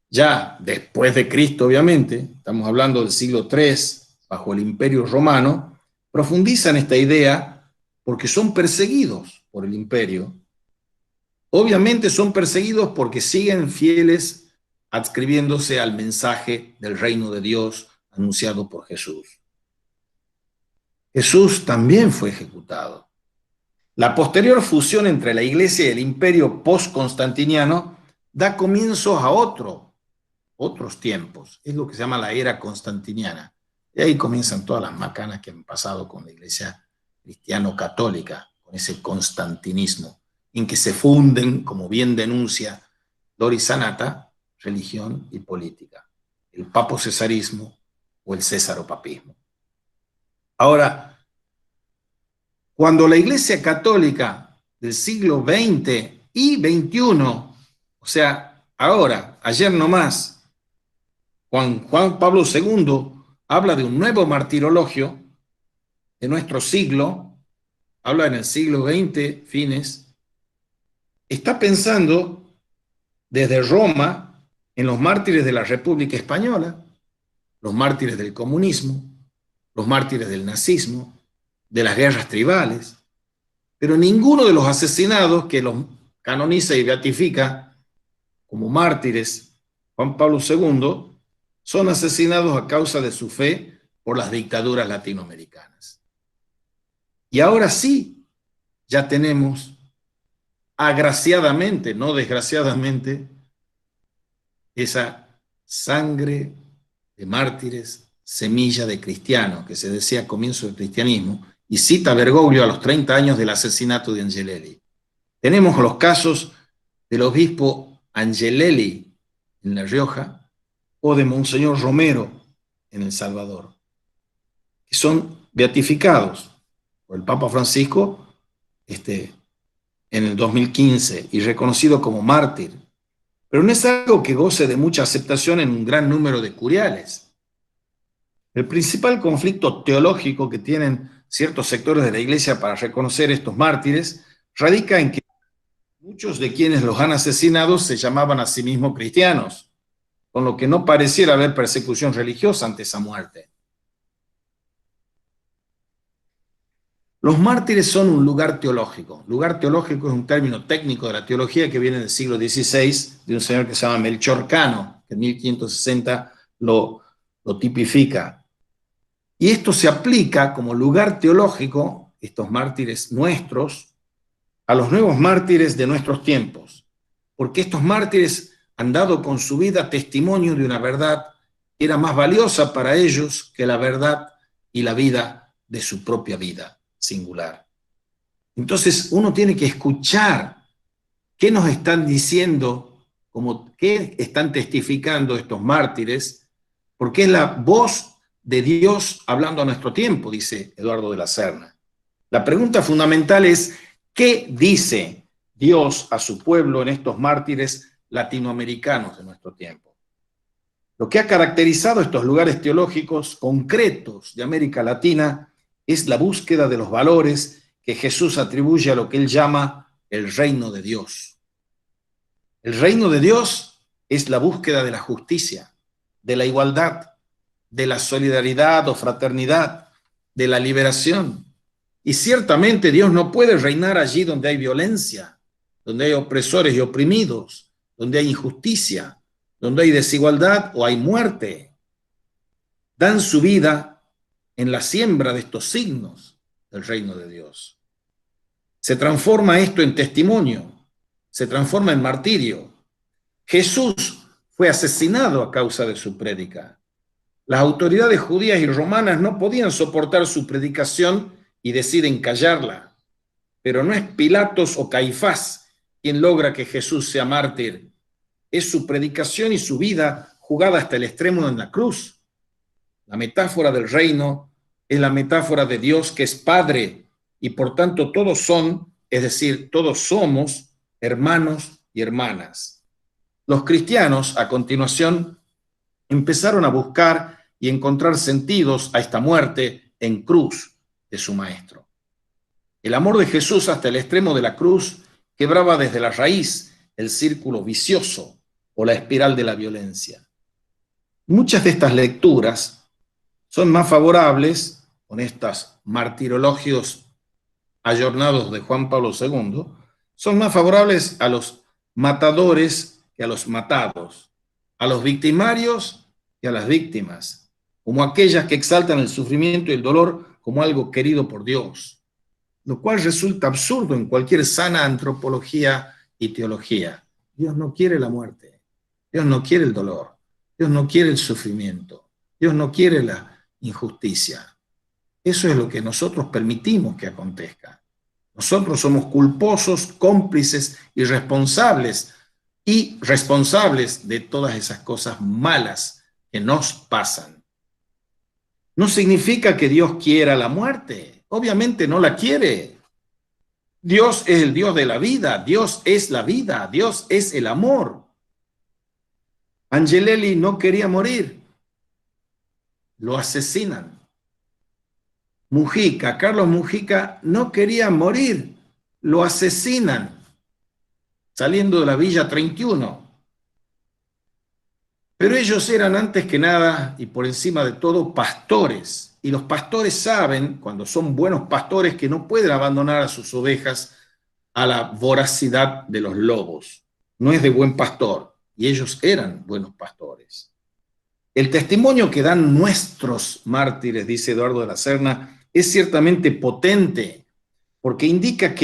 ya después de Cristo obviamente, estamos hablando del siglo III, bajo el Imperio Romano, profundizan esta idea porque son perseguidos por el imperio. Obviamente son perseguidos porque siguen fieles adscribiéndose al mensaje del reino de Dios anunciado por Jesús. Jesús también fue ejecutado. La posterior fusión entre la Iglesia y el imperio post-constantiniano da comienzo a otros tiempos. Es lo que se llama la era constantiniana. Y ahí comienzan todas las macanas que han pasado con la Iglesia cristiano-católica, con ese constantinismo, en que se funden, como bien denuncia Lori Sanata, religión y política, el papocesarismo o el césaropapismo. Ahora, Cuando la Iglesia Católica del siglo XX y XXI, o sea, ahora, ayer nomás, Juan Pablo II habla de un nuevo martirologio de nuestro siglo, habla en el siglo XX, fines, está pensando desde Roma en los mártires de la República Española, los mártires del comunismo, los mártires del nazismo, de las guerras tribales, pero ninguno de los asesinados que los canoniza y beatifica como mártires Juan Pablo II son asesinados a causa de su fe por las dictaduras latinoamericanas. Y ahora sí, ya tenemos, agraciadamente, no desgraciadamente, esa sangre de mártires, semilla de cristianos, que se decía comienzo del cristianismo, y cita Bergoglio a los 30 años del asesinato de Angelelli. Tenemos los casos del obispo Angelelli en La Rioja o de Monseñor Romero en El Salvador, que son beatificados por el Papa Francisco en el 2015 y reconocido como mártir. Pero no es algo que goce de mucha aceptación en un gran número de curiales. El principal conflicto teológico que tienen ciertos sectores de la Iglesia para reconocer estos mártires radica en que muchos de quienes los han asesinado se llamaban a sí mismos cristianos, con lo que no pareciera haber persecución religiosa ante esa muerte. Los mártires son un lugar teológico. Lugar teológico es un término técnico de la teología que viene del siglo XVI, de un señor que se llama Melchor Cano, que en 1560 lo tipifica. Y esto se aplica como lugar teológico, estos mártires nuestros, a los nuevos mártires de nuestros tiempos, porque estos mártires han dado con su vida testimonio de una verdad que era más valiosa para ellos que la verdad y la vida de su propia vida singular. Entonces uno tiene que escuchar qué nos están diciendo, como qué están testificando estos mártires, porque es la voz de Dios hablando a nuestro tiempo, dice Eduardo de la Serna. La pregunta fundamental es, ¿qué dice Dios a su pueblo en estos mártires latinoamericanos de nuestro tiempo? Lo que ha caracterizado estos lugares teológicos concretos de América Latina es la búsqueda de los valores que Jesús atribuye a lo que él llama el reino de Dios. El reino de Dios es la búsqueda de la justicia, de la igualdad, de la solidaridad o fraternidad, de la liberación. Y ciertamente Dios no puede reinar allí donde hay violencia, donde hay opresores y oprimidos, donde hay injusticia, donde hay desigualdad o hay muerte. Dan su vida en la siembra de estos signos del reino de Dios. Se transforma esto en testimonio, se transforma en martirio. Jesús fue asesinado a causa de su prédica. Las autoridades judías y romanas no podían soportar su predicación y deciden callarla. Pero no es Pilatos o Caifás quien logra que Jesús sea mártir. Es su predicación y su vida jugada hasta el extremo en la cruz. La metáfora del reino es la metáfora de Dios, que es Padre, y por tanto todos son, es decir, todos somos hermanos y hermanas. Los cristianos, a continuación, empezaron a buscar y encontrar sentidos a esta muerte en cruz de su Maestro. El amor de Jesús hasta el extremo de la cruz quebraba desde la raíz el círculo vicioso o la espiral de la violencia. Muchas de estas lecturas son más favorables, con estos martirologios ayornados de Juan Pablo II, son más favorables a los matadores que a los matados, a los victimarios que a las víctimas, como aquellas que exaltan el sufrimiento y el dolor como algo querido por Dios, lo cual resulta absurdo en cualquier sana antropología y teología. Dios no quiere la muerte, Dios no quiere el dolor, Dios no quiere el sufrimiento, Dios no quiere la injusticia. Eso es lo que nosotros permitimos que acontezca. Nosotros somos culposos, cómplices y responsables de todas esas cosas malas que nos pasan. No significa que Dios quiera la muerte. Obviamente no la quiere. Dios es el Dios de la vida, Dios es la vida, Dios es el amor. Angelelli no quería morir, lo asesinan. Mujica, Carlos Mujica no quería morir, lo asesinan, saliendo de la Villa 31. Pero ellos eran antes que nada y por encima de todo pastores. Y los pastores saben, cuando son buenos pastores, que no pueden abandonar a sus ovejas a la voracidad de los lobos. No es de buen pastor. Y ellos eran buenos pastores. El testimonio que dan nuestros mártires, dice Eduardo de la Serna, es ciertamente potente, porque indica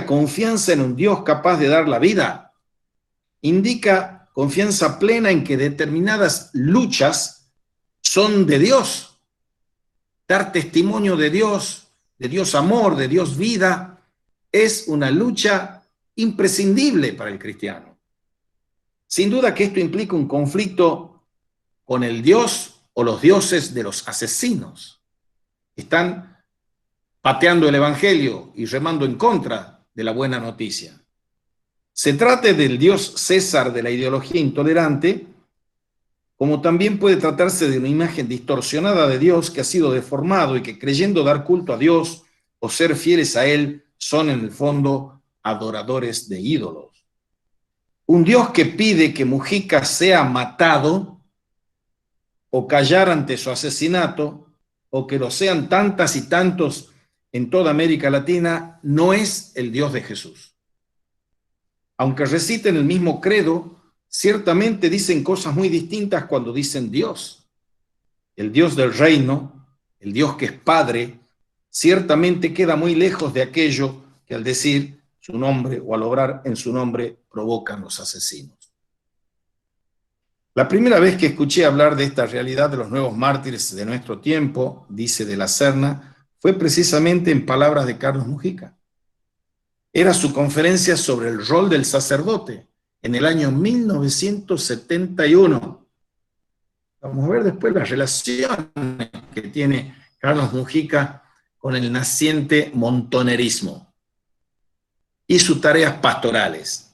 confianza en un Dios capaz de dar la vida. Indica confianza plena en que determinadas luchas son de Dios. Dar testimonio de Dios amor, de Dios vida, es una lucha imprescindible para el cristiano. Sin duda que esto implica un conflicto con el Dios o los dioses de los asesinos. Están pateando el evangelio y remando en contra de la buena noticia. Se trate del Dios César de la ideología intolerante, como también puede tratarse de una imagen distorsionada de Dios que ha sido deformado y que creyendo dar culto a Dios o ser fieles a Él son en el fondo adoradores de ídolos. Un Dios que pide que Mujica sea matado o callar ante su asesinato, o que lo sean tantas y tantos en toda América Latina, no es el Dios de Jesús. Aunque reciten el mismo credo, ciertamente dicen cosas muy distintas cuando dicen Dios. El Dios del reino, el Dios que es Padre, ciertamente queda muy lejos de aquello que al decir su nombre o al obrar en su nombre provocan los asesinos. La primera vez que escuché hablar de esta realidad de los nuevos mártires de nuestro tiempo, dice de la Serna, fue precisamente en palabras de Carlos Mujica. Era su conferencia sobre el rol del sacerdote en el año 1971. Vamos a ver después las relaciones que tiene Carlos Mujica con el naciente montonerismo y sus tareas pastorales.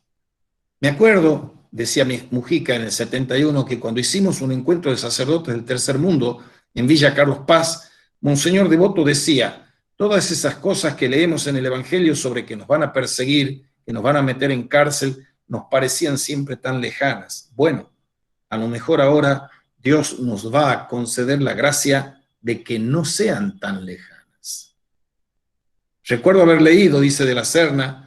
Me acuerdo, decía Mujica en el 71, que cuando hicimos un encuentro de sacerdotes del tercer mundo en Villa Carlos Paz, Monseñor Devoto decía, todas esas cosas que leemos en el Evangelio sobre que nos van a perseguir, que nos van a meter en cárcel, nos parecían siempre tan lejanas. Bueno, a lo mejor ahora Dios nos va a conceder la gracia de que no sean tan lejanas. Recuerdo haber leído, dice de la Serna,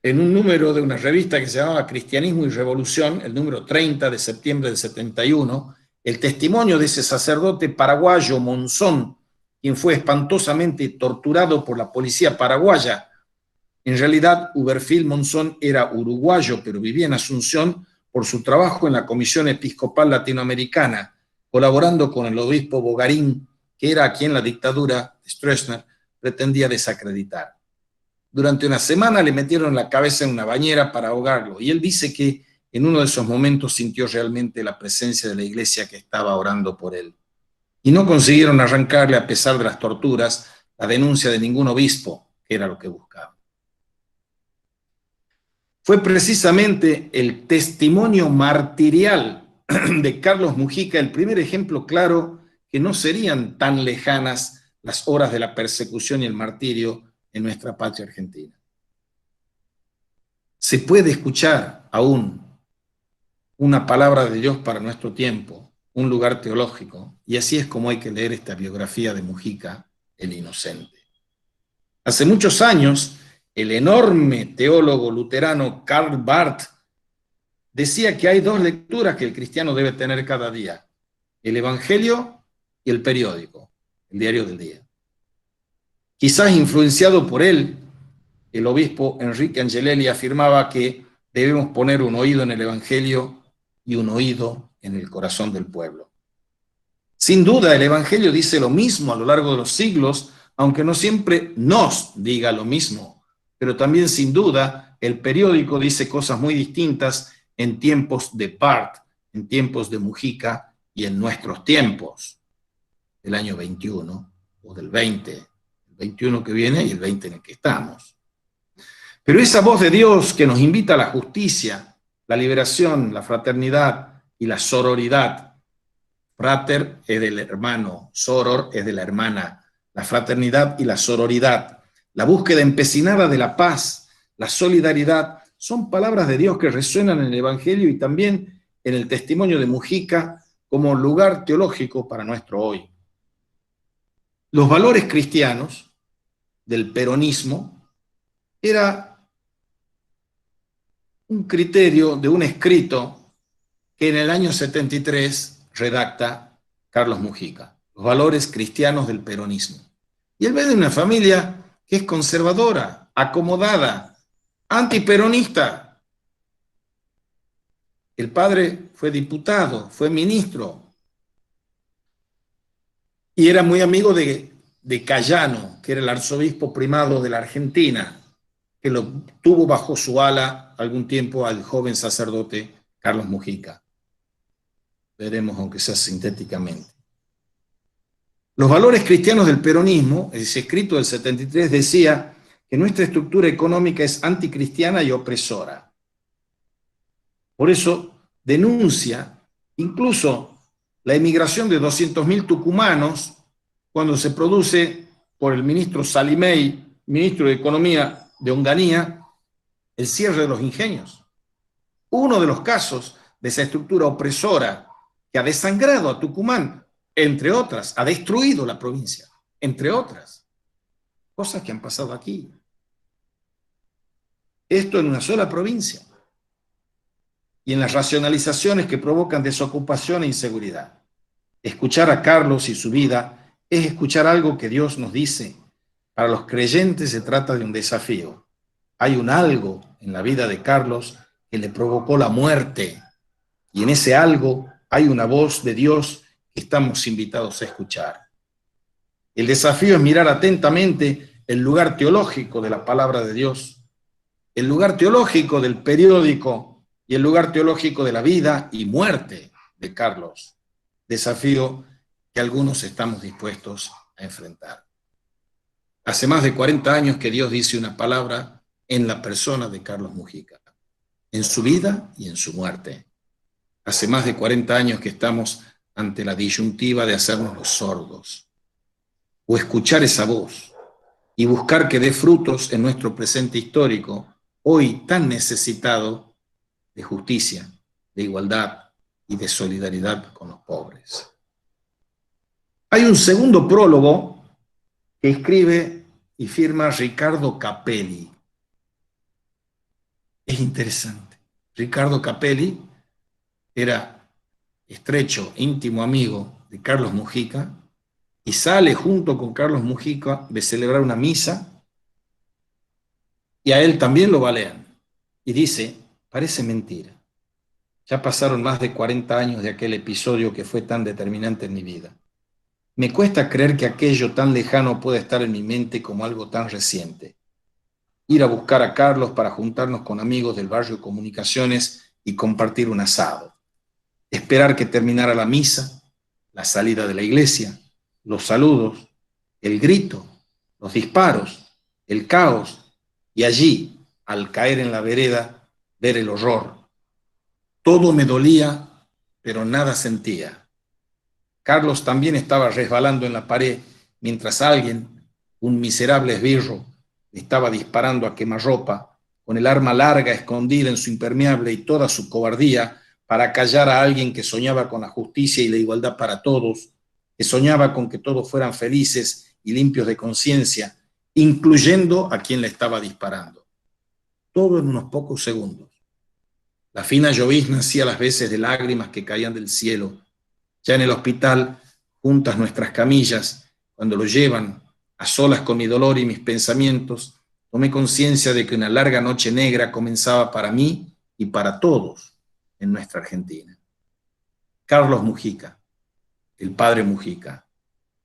en un número de una revista que se llamaba Cristianismo y Revolución, el número 30 de septiembre del 71, el testimonio de ese sacerdote paraguayo Monzón, quien fue espantosamente torturado por la policía paraguaya. En realidad, Uberfil Monzón era uruguayo, pero vivía en Asunción por su trabajo en la Comisión Episcopal Latinoamericana, colaborando con el obispo Bogarín, que era a quien la dictadura de Stroessner pretendía desacreditar. Durante una semana le metieron la cabeza en una bañera para ahogarlo, y él dice que en uno de esos momentos sintió realmente la presencia de la iglesia que estaba orando por él. Y no consiguieron arrancarle, a pesar de las torturas, la denuncia de ningún obispo, que era lo que buscaba. Fue precisamente el testimonio martirial de Carlos Mujica el primer ejemplo claro que no serían tan lejanas las horas de la persecución y el martirio en nuestra patria argentina. Se puede escuchar aún una palabra de Dios para nuestro tiempo, un lugar teológico, y así es como hay que leer esta biografía de Mujica, el inocente. Hace muchos años, el enorme teólogo luterano Karl Barth decía que hay dos lecturas que el cristiano debe tener cada día, el Evangelio y el periódico, el diario del día. Quizás influenciado por él, el obispo Enrique Angelelli afirmaba que debemos poner un oído en el Evangelio y un oído en el corazón del pueblo. Sin duda, el Evangelio dice lo mismo a lo largo de los siglos, aunque no siempre nos diga lo mismo. Pero también, sin duda, el periódico dice cosas muy distintas en tiempos de Barth, en tiempos de Mujica y en nuestros tiempos, del año 21 o del 20, el 21 que viene y el 20 en el que estamos. Pero esa voz de Dios que nos invita a la justicia, la liberación, la fraternidad y la sororidad. Frater es del hermano, soror es de la hermana, la fraternidad y la sororidad, la búsqueda empecinada de la paz, la solidaridad, son palabras de Dios que resuenan en el Evangelio y también en el testimonio de Mujica como lugar teológico para nuestro hoy. Los valores cristianos del peronismo era un criterio de un escrito que en el año 73 redacta Carlos Mujica, los valores cristianos del peronismo. Y él viene de una familia que es conservadora, acomodada, antiperonista. El padre fue diputado, fue ministro, y era muy amigo de Cayano, que era el arzobispo primado de la Argentina, que lo tuvo bajo su ala algún tiempo al joven sacerdote Carlos Mujica. Veremos, aunque sea sintéticamente. Los valores cristianos del peronismo, ese escrito del 73, decía que nuestra estructura económica es anticristiana y opresora. Por eso denuncia incluso la emigración de 200.000 tucumanos cuando se produce por el ministro Salimey, ministro de Economía de Onganía, el cierre de los ingenios. Uno de los casos de esa estructura opresora que ha desangrado a Tucumán, entre otras, ha destruido la provincia, entre otras. Cosas que han pasado aquí. Esto en una sola provincia. Y en las racionalizaciones que provocan desocupación e inseguridad. Escuchar a Carlos y su vida es escuchar algo que Dios nos dice. Para los creyentes se trata de un desafío. Hay un algo en la vida de Carlos que le provocó la muerte. Y en ese algo hay una voz de Dios que estamos invitados a escuchar. El desafío es mirar atentamente el lugar teológico de la palabra de Dios, el lugar teológico del periódico y el lugar teológico de la vida y muerte de Carlos. Desafío que algunos estamos dispuestos a enfrentar. Hace más de 40 años que Dios dice una palabra en la persona de Carlos Mujica, en su vida y en su muerte. Hace más de 40 años que estamos ante la disyuntiva de hacernos los sordos, o escuchar esa voz y buscar que dé frutos en nuestro presente histórico, hoy tan necesitado de justicia, de igualdad y de solidaridad con los pobres. Hay un segundo prólogo que escribe y firma Ricardo Capelli. Es interesante. Ricardo Capelli era estrecho, íntimo amigo de Carlos Mujica y sale junto con Carlos Mujica de celebrar una misa y a él también lo balean. Y dice, parece mentira. Ya pasaron más de 40 años de aquel episodio que fue tan determinante en mi vida. Me cuesta creer que aquello tan lejano pueda estar en mi mente como algo tan reciente. Ir a buscar a Carlos para juntarnos con amigos del barrio Comunicaciones y compartir un asado. Esperar que terminara la misa, la salida de la iglesia, los saludos, el grito, los disparos, el caos, y allí, al caer en la vereda, ver el horror. Todo me dolía, pero nada sentía. Carlos también estaba resbalando en la pared, mientras alguien, un miserable esbirro, le estaba disparando a quemarropa, con el arma larga escondida en su impermeable y toda su cobardía, para callar a alguien que soñaba con la justicia y la igualdad para todos, que soñaba con que todos fueran felices y limpios de conciencia, incluyendo a quien le estaba disparando. Todo en unos pocos segundos. La fina llovizna hacía las veces de lágrimas que caían del cielo. Ya en el hospital, juntas nuestras camillas, cuando lo llevan, a solas con mi dolor y mis pensamientos, tomé conciencia de que una larga noche negra comenzaba para mí y para todos en nuestra Argentina. Carlos Mujica, el padre Mujica,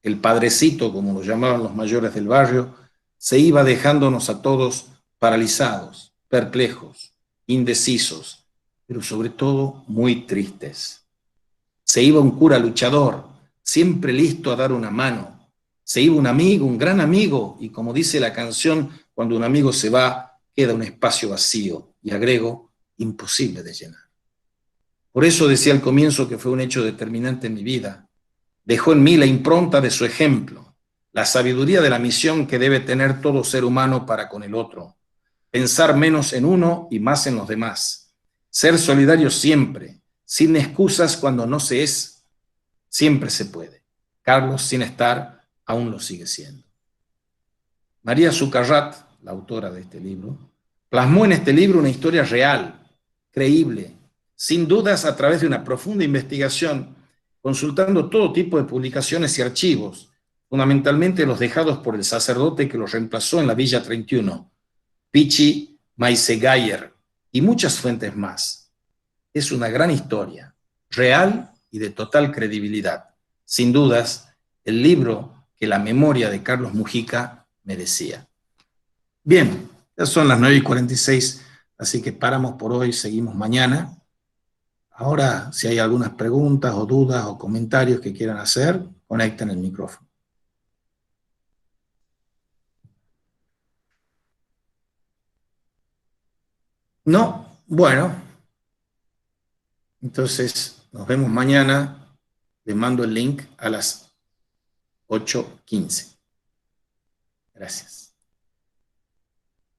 el padrecito, como lo llamaban los mayores del barrio, se iba dejándonos a todos paralizados, perplejos, indecisos, pero sobre todo muy tristes. Se iba un cura luchador, siempre listo a dar una mano. Se iba un amigo, un gran amigo, y como dice la canción, cuando un amigo se va, queda un espacio vacío y agrego, imposible de llenar. Por eso decía al comienzo que fue un hecho determinante en mi vida. Dejó en mí la impronta de su ejemplo, la sabiduría de la misión que debe tener todo ser humano para con el otro, pensar menos en uno y más en los demás, ser solidario siempre, sin excusas cuando no se es, siempre se puede. Carlos, sin estar, aún lo sigue siendo. María Zucarrat, la autora de este libro, plasmó en este libro una historia real, creíble, sin dudas a través de una profunda investigación, consultando todo tipo de publicaciones y archivos, fundamentalmente los dejados por el sacerdote que los reemplazó en la Villa 31, Pichi Maisegayer, y muchas fuentes más. Es una gran historia, real y de total credibilidad. Sin dudas, el libro que la memoria de Carlos Mujica merecía. Bien, ya son las 9:46, así que paramos por hoy, seguimos mañana. Ahora, si hay algunas preguntas o dudas o comentarios que quieran hacer, conecten el micrófono. No, bueno, entonces nos vemos mañana. Les mando el link a las 8:15. Gracias.